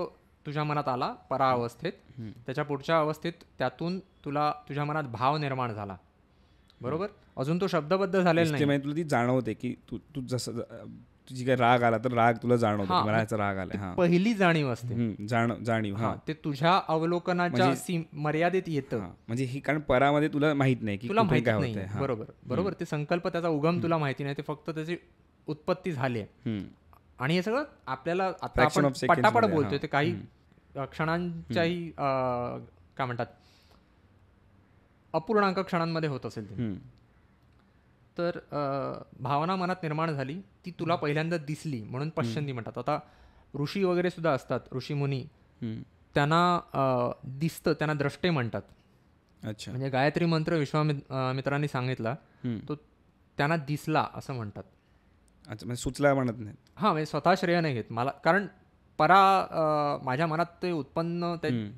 तुझ्या मनात आला पराअवस्थेत, त्याच्या पुढच्या अवस्थेत त्यातून तुला तुझ्या मनात भाव निर्माण झाला. बरोबर, अजून तो शब्दबद्ध झालेला नाही. तुला ती जाणवते की तू जसं तुझी काय राग आला तर राग तुला जाणवतो, मला याचा राग आला, पहिली जाणीव असते, जाणीव. ते तुझ्या अवलोकनाच्या मर्यादेत येतं. म्हणजे ही, कारण परामध्ये तुला माहित नाही की तुला माहिती नाही. बरोबर, ते संकल्प, त्याचा उगम तुला माहिती नाही, ते फक्त त्याची उत्पत्ती झाली आहे. आणि हे सगळं आपल्याला आता आपण पटापट बोलतोय, ते काही क्षणांच्याही काय म्हणतात अपूर्णांक क्षणांमध्ये होत असेल ते. तर भावना मनात निर्माण झाली, ती तुला पहिल्यांदा दिसली म्हणून पश्यंती म्हणतात. आता ऋषी वगैरे सुद्धा असतात, ऋषी मुनी, त्यांना दिसतं, त्यांना द्रष्टे म्हणतात. म्हणजे गायत्री मंत्र विश्वामित्रांनी सांगितला, तो त्यांना दिसला असं म्हणतात. म्हणजे सुचला म्हणत नाही. म्हणजे स्वतः श्रेय नाही घेत मला, कारण माझ्या मनात ते उत्पन्न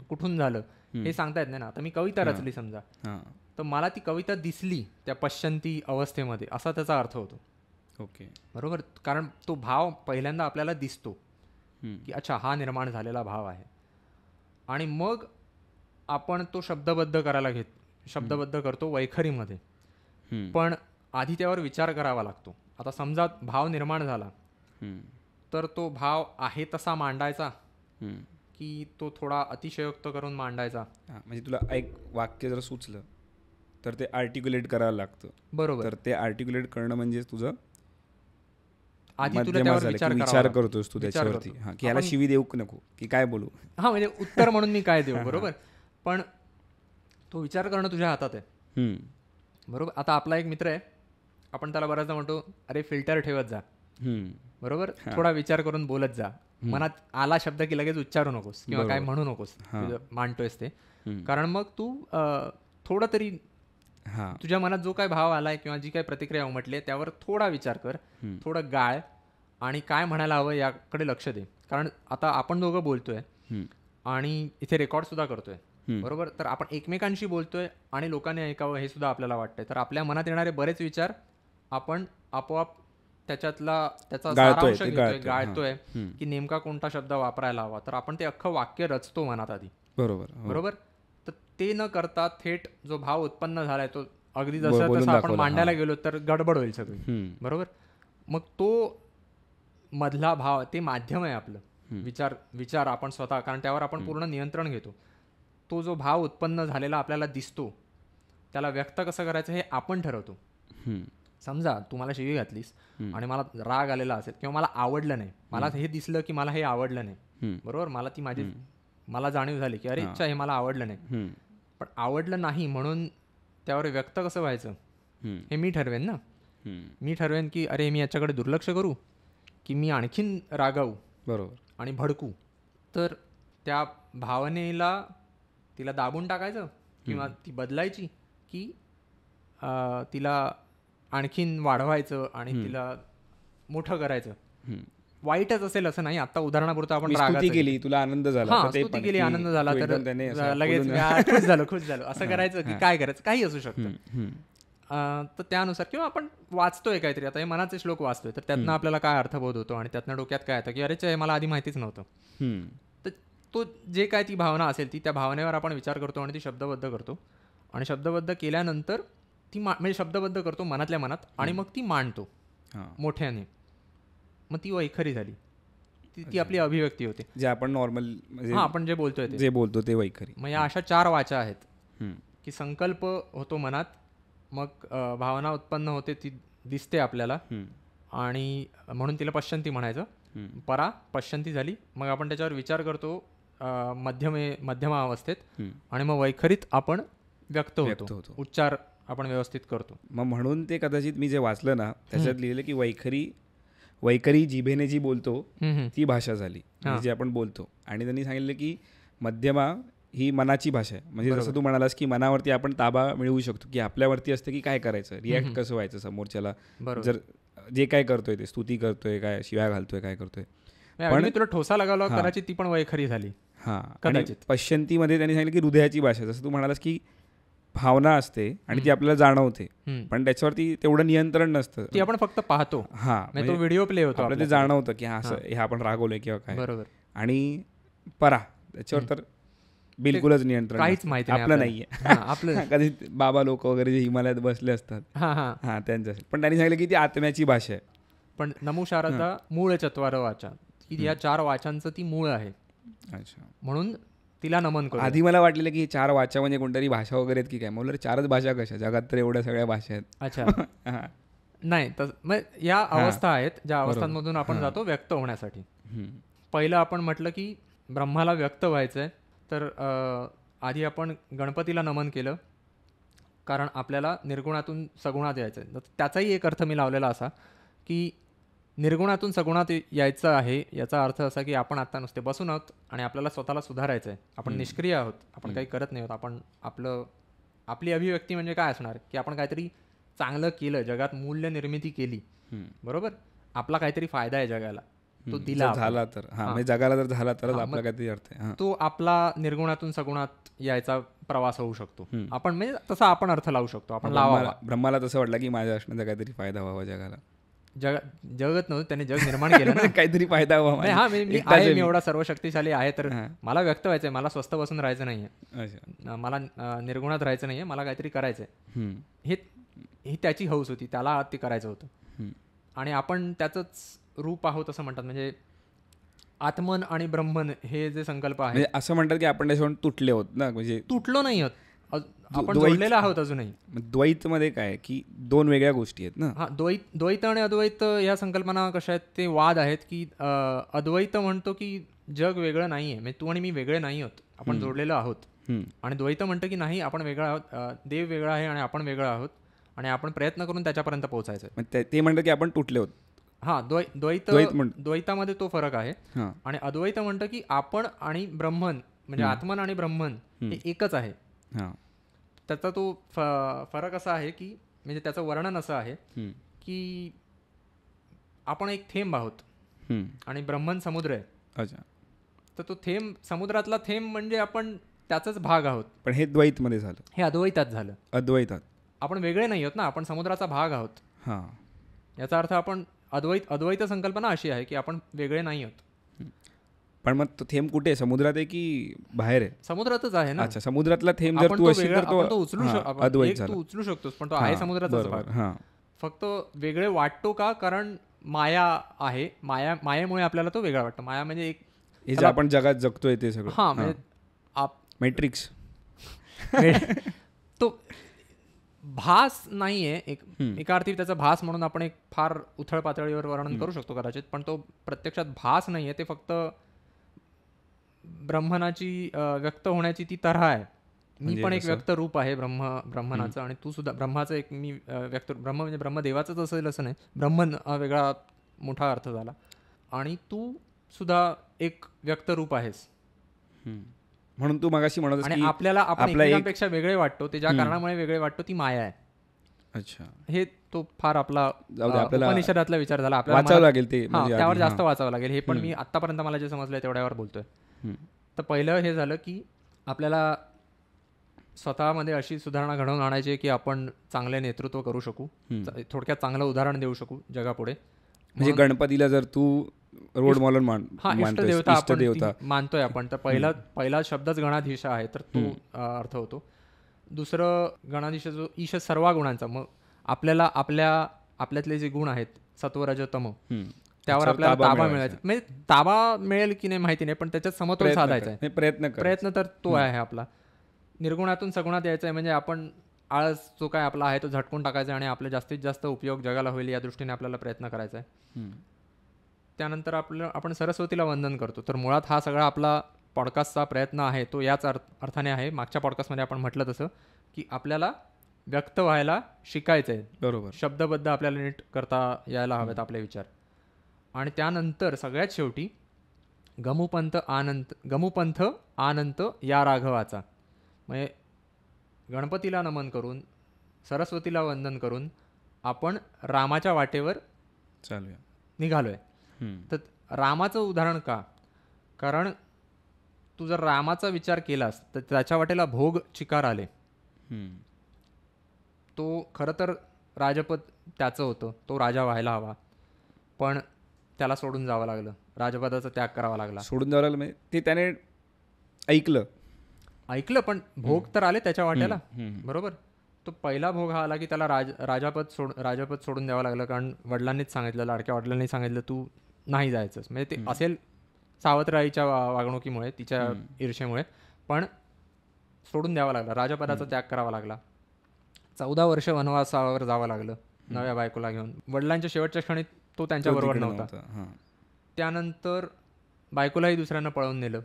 कुठून झालं हे सांगता येत नाही ना. आता मी कविता रचली समजा, तर मला ती कविता दिसली त्या पश्यंती अवस्थेमध्ये, असा त्याचा अर्थ होतो. बरोबर, कारण तो भाव पहिल्यांदा आपल्याला दिसतो की अच्छा, हा निर्माण झालेला भाव आहे. आणि मग आपण तो शब्दबद्ध करायला शब्दबद्ध करतो वैखरीमध्ये, पण आधी त्यावर विचार करावा लागतो. आता समजा भाव निर्माण झाला, तर तो भाव आहे तसा मांडायचा की तो थोडा अतिशयोक्त करून मांडायचा. म्हणजे तुला एक वाक्य जर सुचलं तर ते आर्टिक्युलेट करायला लागतं. बरोबर, तर ते आर्टिक्युलेट करणं म्हणजे तुझं आधी तुला त्यावर विचार करतोस तू त्याच्यावरती, की याला शिवी देऊ नको, की काय बोलू, म्हणजे उत्तर म्हणून मी काय देऊ. बरोबर, पण तो विचार करणं तुझ्या हातात आहे. बरोबर, आता आपला एक मित्र आहे, आपण त्याला बऱ्याचदा म्हणतो, अरे फिल्टर ठेवत जा. बरोबर. थोडा विचार करून बोलत जा. मनात आला शब्द की लगेच उच्चारू नकोस किंवा काय म्हणू नकोस मांडतोयस ते. कारण मग तू थोडं तरी तुझ्या मनात जो काय भाव आलाय किंवा जी काही प्रतिक्रिया उमटली त्यावर थोडा विचार कर, थोडं गाळ आणि काय म्हणायला हवं याकडे लक्ष दे. कारण आता आपण दोघं बोलतोय आणि इथे रेकॉर्ड सुद्धा करतोय, बरोबर. तर आपण एकमेकांशी बोलतोय आणि लोकांनी ऐकावं हे सुद्धा आपल्याला वाटतंय. तर आपल्या मनात येणारे बरेच विचार आपण आपोआप त्याचा सारांश घेतोय, गाळतोय की नेमका कोणता शब्द वापरायला हवा. तर आपण ते अख्खं वाक्य रचतो मनात आधी, बरोबर. तर ते न करता थेट जो भाव उत्पन्न झालाय तो अगदी जसं आपण मांडायला गेलो तर गडबड होईल सगळी, बरोबर. मग तो मधला भाव ते माध्यम आहे आपलं. विचार आपण स्वतः, कारण त्यावर आपण पूर्ण नियंत्रण घेतो. तो जो भाव उत्पन्न झालेला आपल्याला दिसतो त्याला व्यक्त कसं करायचं हे आपण ठरवतो. समजा तू मला शिवी घातलीस आणि मला राग आलेला असेल किंवा मला आवडलं नाही, मला हे दिसलं की मला हे आवडलं नाही, बरोबर. मला जाणीव झाली की अरे इच्छा हे मला आवडलं नाही. पण आवडलं नाही म्हणून त्यावर व्यक्त कसं व्हायचं हे मी ठरवेन ना. मी ठरवेन की अरे मी याच्याकडे दुर्लक्ष करू की मी आणखीन रागावू, बरोबर, आणि भडकू. तर त्या भावनेला तिला दाबून टाकायचं किंवा ती बदलायची की तिला आणखीन वाढवायचं आणि तिला मोठं करायचं. वाईटच असेल असं नाही. आता उदाहरणापुरतं आपण स्तुती केली, तुला आनंद झाला, स्तुती केली, आनंद झाला तर लगेच खुश झालो असं करायचं की काय करायचं, काही असू शकतं. तर त्यानुसार किंवा आपण वाचतोय काहीतरी, आता हे मनाचे श्लोक वाचतोय तर त्यातनं आपल्याला काय अर्थबोध होतो आणि त्यातनं डोक्यात काय येतं की अरे मला आधी माहितीच नव्हतं. तर तो जे काय ती भावना असेल त्या भावनेवर आपण विचार करतो आणि ती शब्दबद्ध करतो आणि शब्दबद्ध केल्यानंतर ती म्हणजे शब्दबद्ध करतो मनातल्या मनात आणि मग ती मांडतो मोठ्याने. मग ती वैखरी झाली, ती आपली अभिव्यक्ती होते जे आपण नॉर्मल आपण जे बोलतो ते वैखरी. मग या अशा 4 वाचा आहेत की संकल्प होतो मनात, मग भावना उत्पन्न होते, ती दिसते आपल्याला आणि म्हणून तिला पश्यंती म्हणायचं. पश्यंती झाली, मग आपण त्याच्यावर विचार करतो मध्यमा अवस्थेत आणि मग वैखरीत आपण व्यक्त होतो, उच्चार आपण व्यवस्थित करतो. मग म्हणून ते कदाचित मी जे वाचलं ना त्याच्यात लिहिलं की वैखरी जिभेने जी बोलतो ती भाषा झाली, जी आपण बोलतो. आणि त्यांनी सांगितलं की मध्यमा ही मनाची भाषा आहे. म्हणजे जसं तू म्हणालास की मनावरती आपण ताबा मिळवू शकतो, की आपल्यावरती असतं की काय करायचं, रिॲक्ट कसं व्हायचं समोरच्याला, जर जे काय करतोय ते स्तुती करतोय, काय शिव्या घालतोय, काय करतोय. पण तुला ठोसा लगावला करायची ती पण वैखरी झाली. कदाचित पश्यंतीमध्ये त्यांनी सांगितलं की हृदयाची भाषा, जसं तू म्हणालास की भावना असते आणि ती आपल्याला जाणवते पण त्याच्यावरती तेवढं नियंत्रण नसतं, ती आपण फक्त पाहतो. तो व्हिडिओ प्ले होतो, आपल्याला ते जाणवतं की असं हे आपण रागवलंय किंवा काय, बरोबर. आणि त्याच्यावर तर बिलकुलच नियंत्रण काहीच माहिती आपलं नाहीये. आपलं कधी बाबा लोक वगैरे जे हिमालयात बसले असतात त्यांचं, पण त्यांनी सांगितलं की ती आत्म्याची भाषा आहे. पण नमो शारदा मूळ चत्वार वाचा, की या 4 वाचांचं ती मूळ आहे. अच्छा, म्हणून तिला नमन करू. आधी मला वाटलेलं की 4 वाचा म्हणजे कोणतरी भाषा वगैरे आहेत की काय. मला 4च भाषा कशा, जगात तर एवढ्या सगळ्या भाषा आहेत. अच्छा नाही, मग या अवस्था आहेत ज्या अवस्थांमधून आपण जातो व्यक्त होण्यासाठी. पहिलं आपण म्हटलं की ब्रह्माला व्यक्त व्हायचंय, तर आधी आपण गणपतीला नमन केलं कारण आपल्याला निर्गुणातून सगुणात यायचं आहे. त्याचाही एक अर्थ मी लावलेला असा की निर्गुणातून सगुणात यायचं आहे, याचा अर्थ असा की आपण आता नुसते बसून आहोत आणि आपल्याला स्वतःला सुधारायचं आहे. आपण निष्क्रिय आहोत, आपण काही करत नाही आहोत. आपली अभिव्यक्ती म्हणजे काय असणार की आपण काहीतरी चांगलं केलं, जगात मूल्य निर्मिती केली, बरोबर. आपला काहीतरी फायदा आहे जगाला, तो दिला झाला तर जगाला जर झाला तरच आपला काहीतरी अर्थ आहे. तो आपला निर्गुणातून सगुणात यायचा प्रवास होऊ शकतो. आपण म्हणजे तसा आपण अर्थ लावू शकतो. आपण लावावा. ब्रह्माला तसं वाटलं की माझ्या असण्याचा काहीतरी फायदा व्हावा जगाला. जगत नव्हतं, त्याने जग निर्माण केलं ना. काहीतरी फायदा व्हावा. मी एवढा सर्व शक्तिशाली आहे तर मला व्यक्त व्हायचंय, मला स्वस्थ बसून राहायचं नाहीये, मला निर्गुणात राहायचं नाहीये, मला काहीतरी करायचंय. ही त्याची हौस होती, त्याला ते करायचं होतं. आणि आपण त्याचंच रूप आहोत असं म्हणतात. म्हणजे आत्मन आणि ब्रह्मन हे जे संकल्प आहे, असं म्हणतात की आपण त्याच्यावर तुटले होत ना. म्हणजे तुटलो नाही आहोत, आपण जोडलेलो आहोत अजूनही. द्वैत मध्ये काय की 2 वेगळ्या गोष्टी आहेत ना. द्वैत आणि अद्वैत या संकल्पना कशा आहेत, ते वाद आहेत. की अद्वैत म्हणतो की जग वेगळं नाहीये, म्हणजे तू आणि मी वेगळे नाही आहोत, आपण जोडलेलो आहोत. आणि द्वैत म्हणतं की नाही, आपण वेगळं आहोत, देव वेगळा आहे आणि आपण वेगळं आहोत आणि आपण प्रयत्न करून त्याच्यापर्यंत पोहोचायचं. ते म्हणतात की आपण तुटले होत. हा द्वैतामध्ये तो फरक आहे. आणि अद्वैत म्हणतं की आपण आणि ब्रह्मन म्हणजे आत्मन आणि ब्रह्मन हे एकच आहे. त्याचा तो फरक असा आहे की म्हणजे त्याचं वर्णन असं आहे की आपण एक थेंब आहोत आणि ब्रह्मन समुद्र आहे. तर तो थेंब समुद्रातला थेंब म्हणजे आपण त्याचाच भाग आहोत. पण हे द्वैतमध्ये झालं, हे अद्वैतात झालं. अद्वैतात आपण वेगळे नाही आहोत ना, आपण समुद्राचा भाग आहोत. याचा अर्थ आपण अद्वैत संकल्पना अशी आहे की आपण वेगळे नाही आहोत. पण मग तो थेंब कुठे आहे, समुद्रात आहे की बाहेर आहे? समुद्रातच आहे ना. अच्छा, समुद्रातला थेंब जर तू असेल तर तो उचलू शकतोस, पण तो आहे समुद्राचाच भाग. फक्त वेगळे वाटतो का, कारण माया आहे. मायेमुळे आपल्याला तो वेगळा वाटतो. माया म्हणजे एक जे आपण जगात जगतोय ते सगळं. हा म्हणजे मॅट्रिक्स तो भास नाहीये. एका अर्थी त्याचा भास म्हणून आपण एक फार उथळ पातळीवर वर्णन करू शकतो कदाचित, पण तो प्रत्यक्षात भास नाहीये. ते फक्त ब्रह्मनाची व्यक्त होण्याची ती तऱ्हा आहे. मी पण एक व्यक्त रूप आहे ब्रह्मनाचं, आणि तू सुद्धा ब्रह्माचं एक मी व्यक्त. ब्रह्म म्हणजे ब्रह्मदेवाचंच असेल असं नाही, ब्रह्मन हा वेगळा मोठा अर्थ झाला. आणि तू सुद्धा एक व्यक्त रूप आहेस. म्हणून तू मगाशी म्हणत आणि आपल्याला आपण एकमेकांपेक्षा वेगळे वाटतो, ते ज्या कारणामुळे वेगळे वाटतो ती माया आहे. अच्छा, हे तो फार आपला उपनिषदातला विचार झाला. आपल्याला वाचावं लागेल ते, त्यावर जास्त वाचावं लागेल. हे पण मी आतापर्यंत मला जे समजलंय तेवढ्यावर बोलतोय. तर पहिलं हे झालं की आपल्याला स्वतःमध्ये अशी सुधारणा घडवून आणायची की आपण चांगले नेतृत्व करू शकू, थोडक्यात चांगलं उदाहरण देऊ शकू जगापुढे. म्हणजे गणपतीला जर तू रोड मॉडेल इष्टदेवता मानतोय आपण, तर पहिला शब्दच गणाधीश आहे, तर तो अर्थ होतो. दुसरं गणाधीश जो ईश सर्व गुणांचा. मग आपल्याला आपल्यातले जे गुण आहेत सत्व रज तम, त्यावर आपल्याला ताबा मिळायचा. म्हणजे ताबा मिळेल की नाही माहिती नाही, पण त्याच्यात समतोल साधायचा आहे. प्रयत्न तर तो आहे आपला. निर्गुणातून सगुणात यायचं आहे, म्हणजे आपण आळस जो काय आपला आहे तो झटकून टाकायचा आणि आपला जास्तीत जास्त उपयोग जगाला होईल या दृष्टीने आपल्याला प्रयत्न करायचा आहे. त्यानंतर आपण सरस्वतीला वंदन करतो. तर मुळात हा सगळा आपला पॉडकास्टचा प्रयत्न आहे तो याच अर्थाने आहे. मागच्या पॉडकास्टमध्ये आपण म्हटलं तसं की आपल्याला व्यक्त व्हायला शिकायचं आहे. बरोबर, शब्दबद्ध आपल्याला नीट करता यायला हवेत आपले विचार. आणि त्यानंतर सगळ्यात शेवटी गमुपंथ आनंत या राघवाचा. म्हणजे गणपतीला नमन करून, सरस्वतीला वंदन करून आपण रामाच्या वाटेवर निघालोय. तर रामाचं उदाहरण का? कारण तू जर रामाचा विचार केलास तर त्याच्या वाटेला भोग चिकार आले. तो खरं तर राजपद त्याचं होतं, तो राजा व्हायला हवा, पण त्याला सोडून जावं लागलं, राजपदाचा त्याग करावा लागला. सोडून जावं लागलं म्हणजे ते त्याने ऐकलं, पण भोग तर आले त्याच्या वाट्याला. बरोबर. तो पहिला भोग हा आला की त्याला राजपद सोडून द्यावं लागलं, कारण वडिलांनीच सांगितलं, लाडक्या वडिलांनी सांगितलं तू नाही जायचंच. म्हणजे ते असेल सावत्रआईच्या वागणुकीमुळे, तिच्या ईर्षेमुळे, पण सोडून द्यावं लागलं, राजपदाचा त्याग करावा लागला. 14 वर्ष वनवासावर जावं लागलं नव्या बायकोला घेऊन. वडिलांच्या शेवटच्या क्षणी तो त्यांच्याबरोबर नव्हता. त्यानंतर बायकोलाही दुसऱ्यांना पळवून नेलं,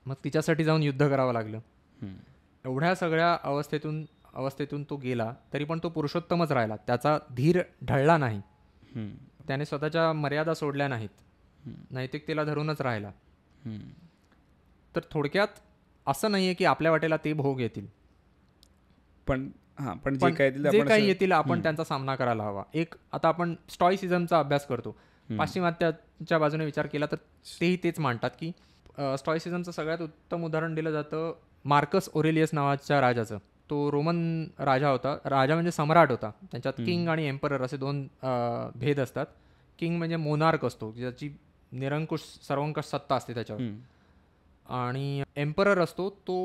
मग तिच्यासाठी जाऊन युद्ध करावं लागलं. एवढ्या सगळ्या अवस्थेतून तो गेला, तरी पण तो पुरुषोत्तमच राहिला. त्याचा धीर ढळला नाही, त्याने स्वतःच्या मर्यादा सोडल्या नाहीत, नैतिकतेला धरूनच राहिला. तर थोडक्यात असं नाहीये की आपल्या वाटेला ते भोग येतील, पण जे काही येतील आपण त्यांचा सामना करायला हवा. एक आता आपण स्टॉइसिझमचा अभ्यास करतो, पाश्चिमात्याच्या बाजूने विचार केला तर तेही तेच मांडतात की स्टॉइसिझमचं सगळ्यात उत्तम उदाहरण दिलं जातं मार्कस ओरेलियस नावाच्या राजाचं. तो रोमन राजा होता. राजा म्हणजे सम्राट होता. त्यांच्यात किंग आणि एम्परर असे दोन भेद असतात. किंग म्हणजे मोनार्क असतो, ज्याची निरंकुश सर्वंकष सत्ता असते त्याच्यावर, आणि एम्परर असतो तो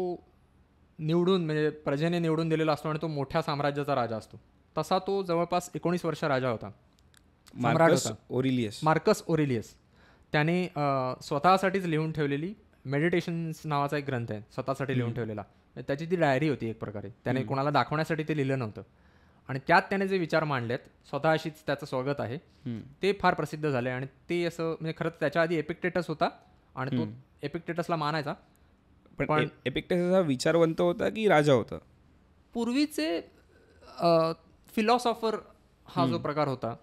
निवडून म्हणजे प्रजेने निवडून दिलेला असतो आणि तो मोठ्या साम्राज्याचा राजा असतो. तसा तो जवळपास 19 वर्ष राजा होता, सम्राट होता. Marcus Aurelius. त्याने स्वतःसाठीच लिहून ठेवलेली मेडिटेशन्स नावाचा एक ग्रंथ आहे, स्वतःसाठी लिहून ठेवलेला. त्याची ती डायरी होती एक प्रकारे. त्याने कोणाला दाखवण्यासाठी ते लिहिलं नव्हतं, आणि त्यात त्याने जे विचार मांडलेत, स्वतःशीच त्याचं स्वागत आहे, ते फार प्रसिद्ध झाले. आणि ते असं म्हणजे खरंच त्याच्या आधी एपिक्टेटस होता आणि तो एपिक्टेटसला मानायचा. पण एपिक्टेटस विचारवंत होता की राजा होता? पूर्वीचे फिलॉसॉफर हा जो प्रकार होता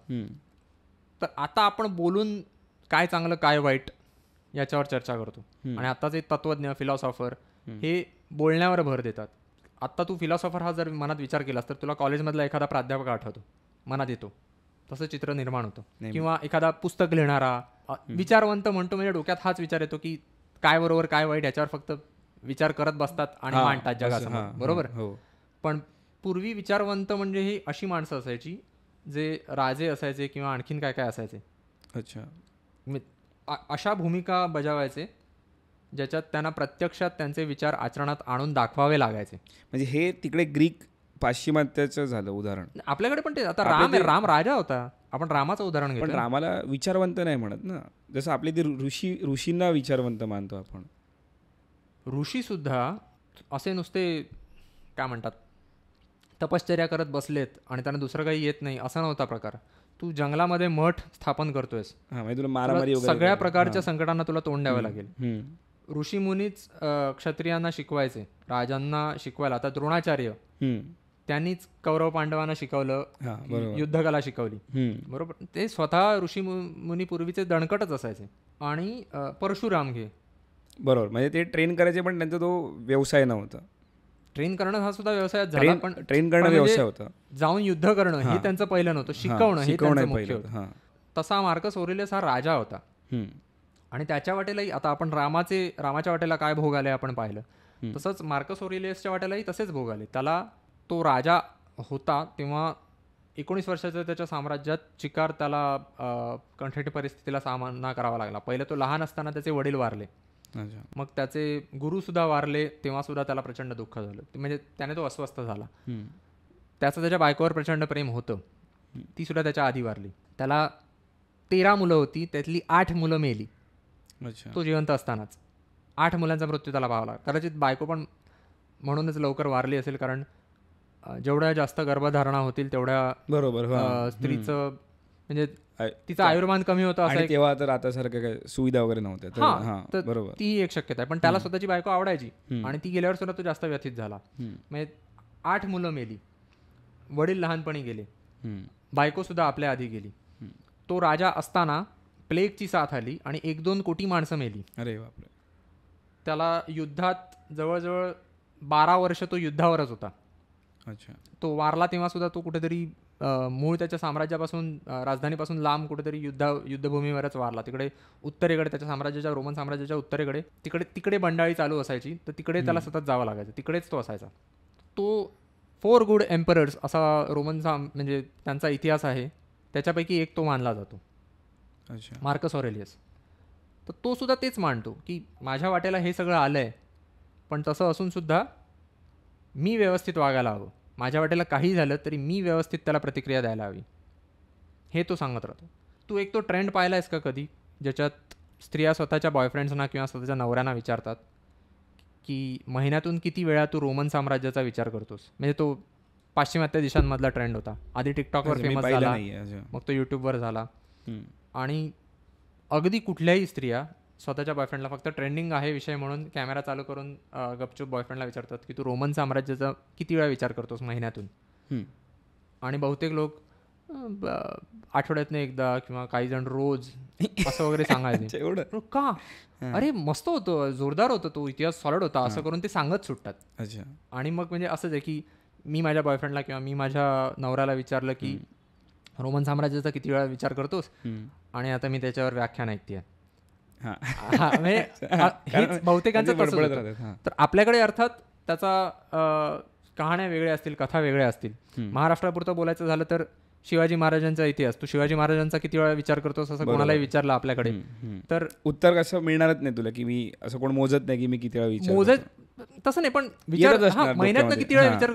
तर आता आपण बोलून काय चांगलं काय वाईट याच्यावर चर्चा करतो. आणि आताचे तत्वज्ञ फिलॉसॉफर हे बोलण्यावर भर देतात. आत्ता तू फिलॉसॉफर हा जर मनात विचार केलास तर तुला कॉलेजमधला एखादा प्राध्यापक आठवतो, मनात येतो, तसं चित्र निर्माण होतं. किंवा एखादा पुस्तक लिहिणारा विचारवंत म्हणतो म्हणजे डोक्यात हाच विचार येतो की काय बरोबर काय वाईट याच्यावर फक्त विचार करत बसतात आणि मांडतात जगासमोर, बरोबर. पण पूर्वी विचारवंत म्हणजे ही अशी माणसं असायची जे राजे असायचे किंवा आणखीन काय काय असायचे. अच्छा. अशा भूमिका बजावायचे ज्याच्यात त्यांना प्रत्यक्षात त्यांचे विचार आचरणात आणून दाखवावे लागायचे. म्हणजे हे तिकडे ग्रीक पाश्चिमात्याचं झालं उदाहरण. आपल्याकडे पण ते आता राम राजा होता, आपण रामाचं उदाहरण घेतो. पण रामाला विचारवंत नाही म्हणत ना, जसं आपले ते ऋषींना विचारवंत मानतो आपण. ऋषी सुद्धा असे नुसते काय म्हणतात तपश्चर्या करत बसलेत आणि त्यांना दुसरं काही येत नाही असा नव्हता प्रकार. तू जंगलामध्ये मठ स्थापन करतोयस, तुला मारामारी सगळ्या प्रकारच्या संकटांना तुला तोंड द्यावं लागेल. ऋषी मुनीच क्षत्रियांना शिकवायचे, राजांना शिकवायला. आता द्रोणाचार्य त्यांनीच कौरव पांडवांना शिकवलं, युद्धकला शिकवली, बरोबर. ते स्वतः ऋषी मुनी पूर्वीचे दणकटच असायचे. आणि परशुराम घे, बरोबर. म्हणजे ते ट्रेन करायचे पण त्यांचा तो व्यवसाय नव्हता. ट्रेन करणं हा सुद्धा व्यवसायात झाला, पण ट्रेन करणं व्यवसाय होता. जाऊन युद्ध करणं हे त्यांचं पहिलं नव्हतं, शिकवणं हे त्यांचं मुख्य होतं. तसा मार्कस ऑरेलियस हा राजा होता. आणि त्याच्या वाटेलाही आता आपण रामाच्या वाटेला काय भोग आले आपण पाहिलं, तसंच मार्कस ऑरेलियसच्या वाटेलाही तसेच भोग आले. त्याला तो राजा होता तेव्हा 19 वर्षाच्या त्याच्या साम्राज्यात चिकार त्याला कठीण परिस्थितीला सामना करावा लागला. पहिलं तो लहान असताना त्याचे वडील वारले, मग त्याचे गुरु सुद्धा वारले, तेव्हा सुद्धा त्याला प्रचंड दुःख झालं. म्हणजे त्याने तो अस्वस्थ झाला. त्याचं त्याच्या बायकोवर प्रचंड प्रेम होतं, ती सुद्धा त्याच्या आधी वारली. त्याला 13 मुलं होती, त्यातली 8 मुलं मेली तो जिवंत असतानाच. 8 मुलांचा मृत्यू त्याला पाहावा लागला. कदाचित बायको पण म्हणूनच लवकर वारली असेल, कारण जेवढ्या जास्त गर्भधारणा होतील तेवढ्या बरोबर स्त्रीचं म्हणजे तिचं आयुर्मान कमी होतं असं. तेव्हा तर आता सारखं काय सुविधा वगैरे नव्हत्या, बरोबर. ती एक शक्यता आहे. पण त्याला स्वतःची बायको आवडायची आणि ती गेल्यावर सुद्धा तो जास्त व्यथित झाला. म्हणजे 8 मुलं मेली, वडील लहानपणी गेले, बायको सुद्धा आपल्या आधी गेली. तो राजा असताना प्लेगची साथ आली आणि 1-2 कोटी माणसं मेली. अरे बापरे. त्याला युद्धात जवळजवळ 12 वर्ष तो युद्धावरच होता. अच्छा. तो वारला तेव्हा सुद्धा तो कुठेतरी मूळ त्याच्या साम्राज्यापासून, राजधानीपासून लांब कुठेतरी युद्धभूमीवरच वारला. तिकडे उत्तरेकडे त्याच्या साम्राज्याच्या, रोमन साम्राज्याच्या उत्तरेकडे तिकडे बंडाळी चालू असायची, तर तिकडे त्याला सतत जावं लागायचं, तिकडेच तो असायचा. तो 4 गुड एम्परर्स असा म्हणजे त्यांचा इतिहास आहे, त्याच्यापैकी एक तो मानला जातो, मार्कस ऑरेलियस. तर तो सुद्धा तेच मांडतो की माझ्या वाटेला हे सगळं आलंय, पण तसं असून सुद्धा मी व्यवस्थित वागायला हवं. माझ्या वाटेला काही झालं तरी मी व्यवस्थित त्याला प्रतिक्रिया द्यायला हवी, हे तो सांगत राहतो. तू एक तो ट्रेंड पाहिला आहेस का कधी, ज्याच्यात स्त्रिया स्वतःच्या बॉयफ्रेंड्सना किंवा स्वतःच्या नवऱ्यांना विचारतात की महिन्यातून किती वेळा तू रोमन साम्राज्याचा विचार करतोस? म्हणजे तो पाश्चिमात्य देशांमधला ट्रेंड होता. आधी टिकटॉकवर फेमस झाला, मग तो यूट्यूबवर झाला. आणि अगदी कुठल्याही स्त्रिया स्वतःच्या बॉयफ्रेंडला फक्त ट्रेंडिंग आहे विषय म्हणून कॅमेरा चालू करून गपचूप बॉयफ्रेंडला विचारतात की तू रोमन साम्राज्याचा किती वेळा विचार करतोस महिन्यातून. आणि बहुतेक लोक आठवड्यातनं एकदा किंवा काही जण रोज असं वगैरे सांगायचे. का? अरे मस्त होतं, जोरदार होतं, तो इतिहास सॉलिड होता, असं करून ते सांगत सुटतात. आणि मग म्हणजे असंच आहे की मी माझ्या बॉयफ्रेंडला किंवा मी माझ्या नवऱ्याला विचारलं की रोमन साम्राज्याचा किती वेळा विचार करतोस, आणि आता मी त्याच्यावर व्याख्यान ऐकते. बहुतेकांचं तसंच होतं. तर आपल्याकडे अर्थात त्याचा कहाण्या वेगळ्या असतील, कथा वेगळ्या असतील. महाराष्ट्रापुरतं बोलायचं झालं तर शिवाजी महाराजांचा इतिहास, तू शिवाजी महाराजांचा किती वेळा विचार करतोस असं कोणालाही विचारलं आपल्याकडे तर उत्तर कसं मिळणारच नाही तुला, की मी असं कोण मोजत नाही की मी किती वेळा विचार मोजत, तसं नाही, पण विचार महिन्यातनं किती वेळा विचार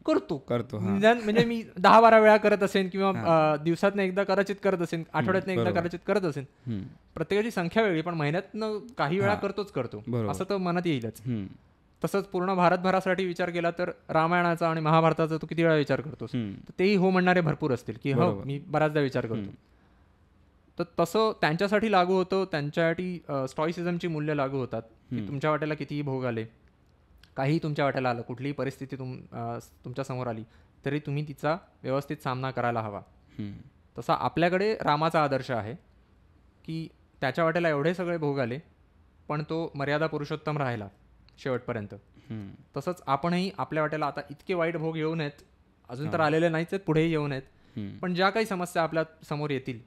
करतो म्हणजे मी 10-12 वेळा करत असेल किंवा दिवसातनं एकदा कदाचित करत असेल, आठवड्यातनं एकदा कदाचित करत असेल. प्रत्येकाची संख्या वेगळी, पण महिन्यातनं काही वेळा करतो असं तर मनात येईलच. तसंच पूर्ण भारतभरासाठी विचार केला तर रामायणाचा आणि महाभारताचा तू किती वेळा विचार करतोस, तर तेही हो म्हणणारे भरपूर असतील की हो मी बऱ्याचदा विचार करतो. तर तसं त्यांच्यासाठी लागू होतं, त्यांच्यासाठी स्टॉइसिझमची मूल्य लागू होतात की तुमच्या वाट्याला कितीही भोग आले, काहीही तुमच्या वाट्याला आलं, कुठलीही परिस्थिती तुमच्या समोर आली तरी तुम्ही तिचा व्यवस्थित सामना करायला हवा. तसा आपल्याकडे रामाचा आदर्श आहे की त्याच्या वाटेला एवढे सगळे भोग आले पण तो मर्यादा पुरुषोत्तम राहिला शेवटपर्यंत. तसंच आपणही आपल्या वाटेला आता इतके वाईट भोग येऊ नयेत, अजून तर आलेले नाहीच आहेत, पुढेही येऊ नयेत, पण ज्या काही समस्या आपल्या समोर येतील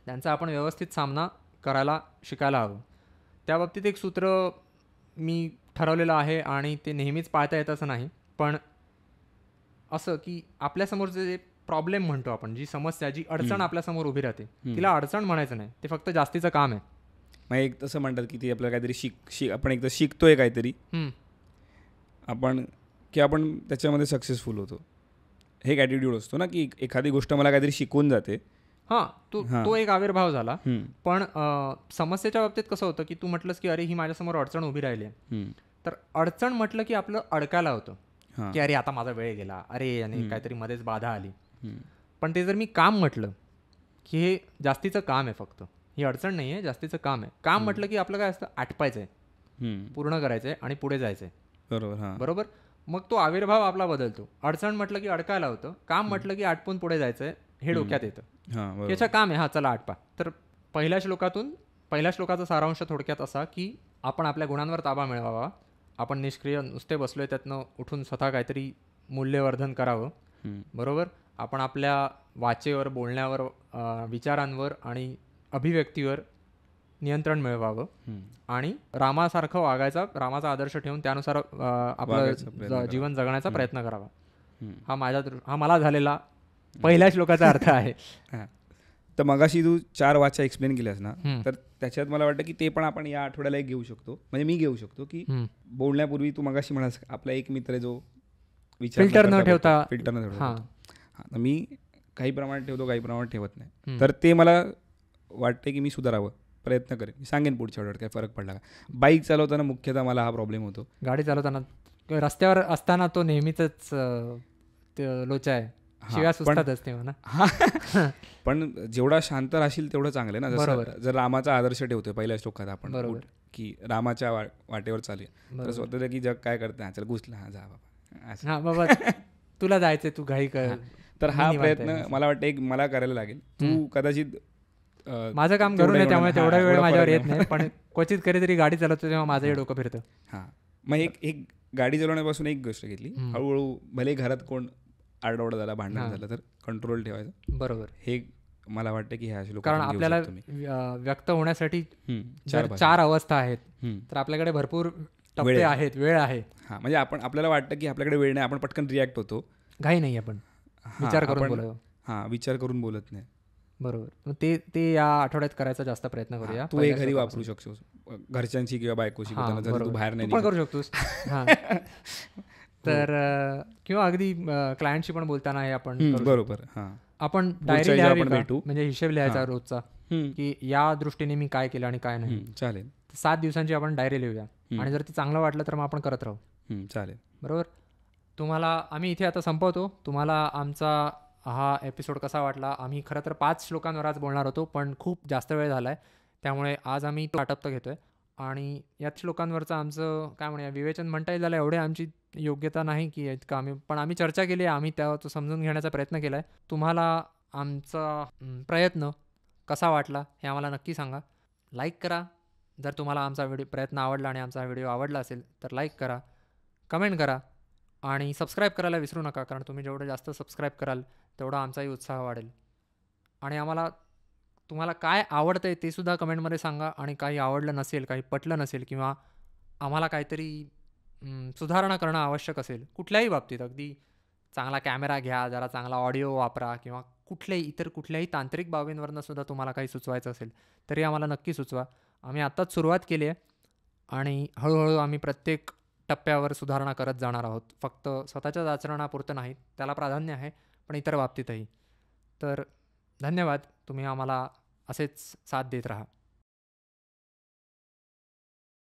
त्यांचा आपण व्यवस्थित सामना करायला शिकायला हवं. त्या बाबतीत एक सूत्र मी ठरवलेलं आहे आणि ते नेहमीच पाळता येत असं नाही, पण असं की आपल्यासमोरचे जे प्रॉब्लेम म्हणतो आपण, जी समस्या, जी अडचण आपल्यासमोर उभी राहते तिला अडचण म्हणायचं नाही, ते फक्त जास्तीचं काम आहे. मग एक तसं म्हणतात की ती आपल्याला काहीतरी आपण एकदा शिकतोय काहीतरी आपण त्याच्यामध्ये सक्सेसफुल होतो, हे एक ॲटिट्यूड असतो ना की एखादी गोष्ट मला काहीतरी शिकवून जाते. हां, तो एक आविर्भाव झाला. पण समस्येच्या बाबतीत कसं होतं की तू म्हटलंस की अरे ही माझ्यासमोर अडचण उभी राहिली आहे, तर अडचण म्हटलं की आपलं अडकायला होतं की अरे आता माझा वेळ गेला, अरे आणि काहीतरी मध्येच बाधा आली. पण ते जर मी काम म्हटलं की हे जास्तीचं काम आहे, फक्त ही अडचण नाही आहे, जास्तीचं काम आहे. काम म्हटलं की आपलं काय असतं, आटपायचं आहे, पूर्ण करायचं आहे आणि पुढे जायचं आहे. बरोबर. मग तो आविर्भाव आपला बदलतो. अडचण म्हटलं की अडकायला होतं, काम म्हटलं की आटपून पुढे जायचं आहे, हे डोक्यात येतं. याचं काम आहे, हा चला आटपा. तर पहिल्या श्लोकाचा सारांश थोडक्यात असा की आपण आपल्या गुणांवर ताबा मिळवावा, आपण निष्क्रिय नुसते बसलोय त्यातनं उठून स्वतः काहीतरी मूल्यवर्धन करावं. बरोबर. आपण आपल्या वाचेवर, बोलण्यावर, विचारांवर आणि अभिव्यक्तीवर नियंत्रण मिळवावं आणि रामासारखं वागायचा, रामाचा आदर्श ठेवून त्यानुसार आपलं जीवन जगण्याचा प्रयत्न करावा. हा मला झालेला पहिल्या श्लोकाचा अर्थ आहे. तर मगाशी तू 4 वाचा एक्सप्लेन केल्यास ना, तर त्याच्यात मला वाटतं की ते पण आपण या आठवड्याला एक घेऊ शकतो, म्हणजे मी घेऊ शकतो की बोलण्यापूर्वी तू मगाशी म्हणास आपला एक मित्र आहे जो फिल्टर न ठेवता मी काही प्रमाणात ठेवतो, काही प्रमाणात ठेवत नाही. तर ते मला वाटते की मी सुधारावं, प्रयत्न करेन. मी सांगेन पुढच्या वेळेवर काय फरक पडला का. बाईक चालवताना मुख्यतः मला हा प्रॉब्लेम होतो. गाडी चालवताना, रस्त्यावर असताना तो नेहमीच लोचा आहे, शिव्या सुचतात असते म्हणा. पण जेवढा शांत राहशील तेवढं चांगलं ना. जर रामाचा आदर्श ठेवतोय पहिल्या श्लोकात आपण की रामाच्या वाटेवर चालूया, तर स्वतःला की जग काय करतं, चल घुसला, जा बाबा, हा बाबा तुला जायचंय, तू घाई कर. तर हा प्रयत्न मला वाटतं एक मला करायला लागेल. तू कदाचित माझं काम करू नये त्यामुळे तेवढा वेळ माझ्यावर येत नाही, पण क्वचित कधीतरी गाडी चालवतो तेव्हा माझंही डोकं फिरतं. हां, मग एक गाडी चालवण्यापासून एक गोष्ट घेतली, हळूहळू भले घरात कोण आरडाओरडा झाला, भांडण झालं, तर कंट्रोल ठेवायचं. बरोबर. हे मला वाटतं की ह्या श्लोकात, कारण आपल्याला व्यक्त होण्यासाठी 4 अवस्था आहेत, तर आपल्याकडे भरपूर टप्पे आहेत, वेळ आहे. हां, म्हणजे आपल्याला वाटतं की आपल्याकडे वेळ नाही, आपण पटकन रिॲक्ट होतो, घाई नाही, आपण विचार करून बोलावं. हां, विचार करून बोलत नाही. बरोबर. ते या आठवड्यात करायचा जास्त प्रयत्न करूया. तू हे घरी वापरू शकतोस, घरच्यांशी किंवा बायकोशी बोलताना, तू बाहेर नाही पण करू शकतोस. हां, तर किंवा अगदी क्लायंटशी पण बोलताना हे आपण बरोबर. हां, आपण डायरी लिहावी, म्हणजे हिशेब लिहायचा रोजचा की या दृष्टीने मी काय केलं आणि काय नाही. चालेल. 7 दिवसांची आपण डायरी लिहूया आणि जर ते चांगलं वाटलं तर मग आपण करत राहू. चालेल. बरोबर. तुम्हाला आम्ही इथे आता संपवतो. तुम्हाला आमचा हा एपिसोड कसा वाटला? आम्ही खरं तर 5 श्लोकांवर आज बोलणार होतो, पण खूप जास्त वेळ झाला आहे, त्यामुळे आज आम्ही तो आटपता घेतो आहे. आणि याच श्लोकांवरचं आमचं काय म्हणूया, विवेचन म्हणता येईल, झालं एवढे आमची योग्यता नाही की इतकं पण आम्ही चर्चा केली आहे, आम्ही तो समजून घेण्याचा प्रयत्न केला आहे. तुम्हाला आमचा प्रयत्न कसा वाटला हे आम्हाला नक्की सांगा. लाईक करा जर तुम्हाला आमचा प्रयत्न आवडला आणि आमचा व्हिडिओ आवडला असेल तर लाईक करा, कमेंट करा आणि सबस्क्राईब करायला विसरू नका, कारण तुम्ही जेवढं जास्त सबस्क्राईब कराल तेवढा आमचाही उत्साह वाढेल. आणि आम्हाला तुम्हाला काय आवडतं आहे ते सुद्धा कमेंटमध्ये सांगा. आणि काही आवडलं नसेल, काही पटलं नसेल किंवा आम्हाला काहीतरी सुधारणा करणं आवश्यक असेल कुठल्याही बाबतीत, अगदी चांगला कॅमेरा घ्या, जरा चांगला ऑडिओ वापरा किंवा कुठल्याही तांत्रिक बाबींवरनं सुद्धा तुम्हाला काही सुचवायचं असेल तरी आम्हाला नक्की सुचवा. आम्ही आत्ताच सुरुवात केली आहे आणि हळूहळू आम्ही प्रत्येक टप्प्यावर सुधारणा करत जाणार आहोत. फक्त स्वतःच्याच आचरणापुरतं नाही, त्याला प्राधान्य आहे, पण इतर बाबतीतही. तर धन्यवाद. तुम्ही आम्हाला असेच साथ देत राहा.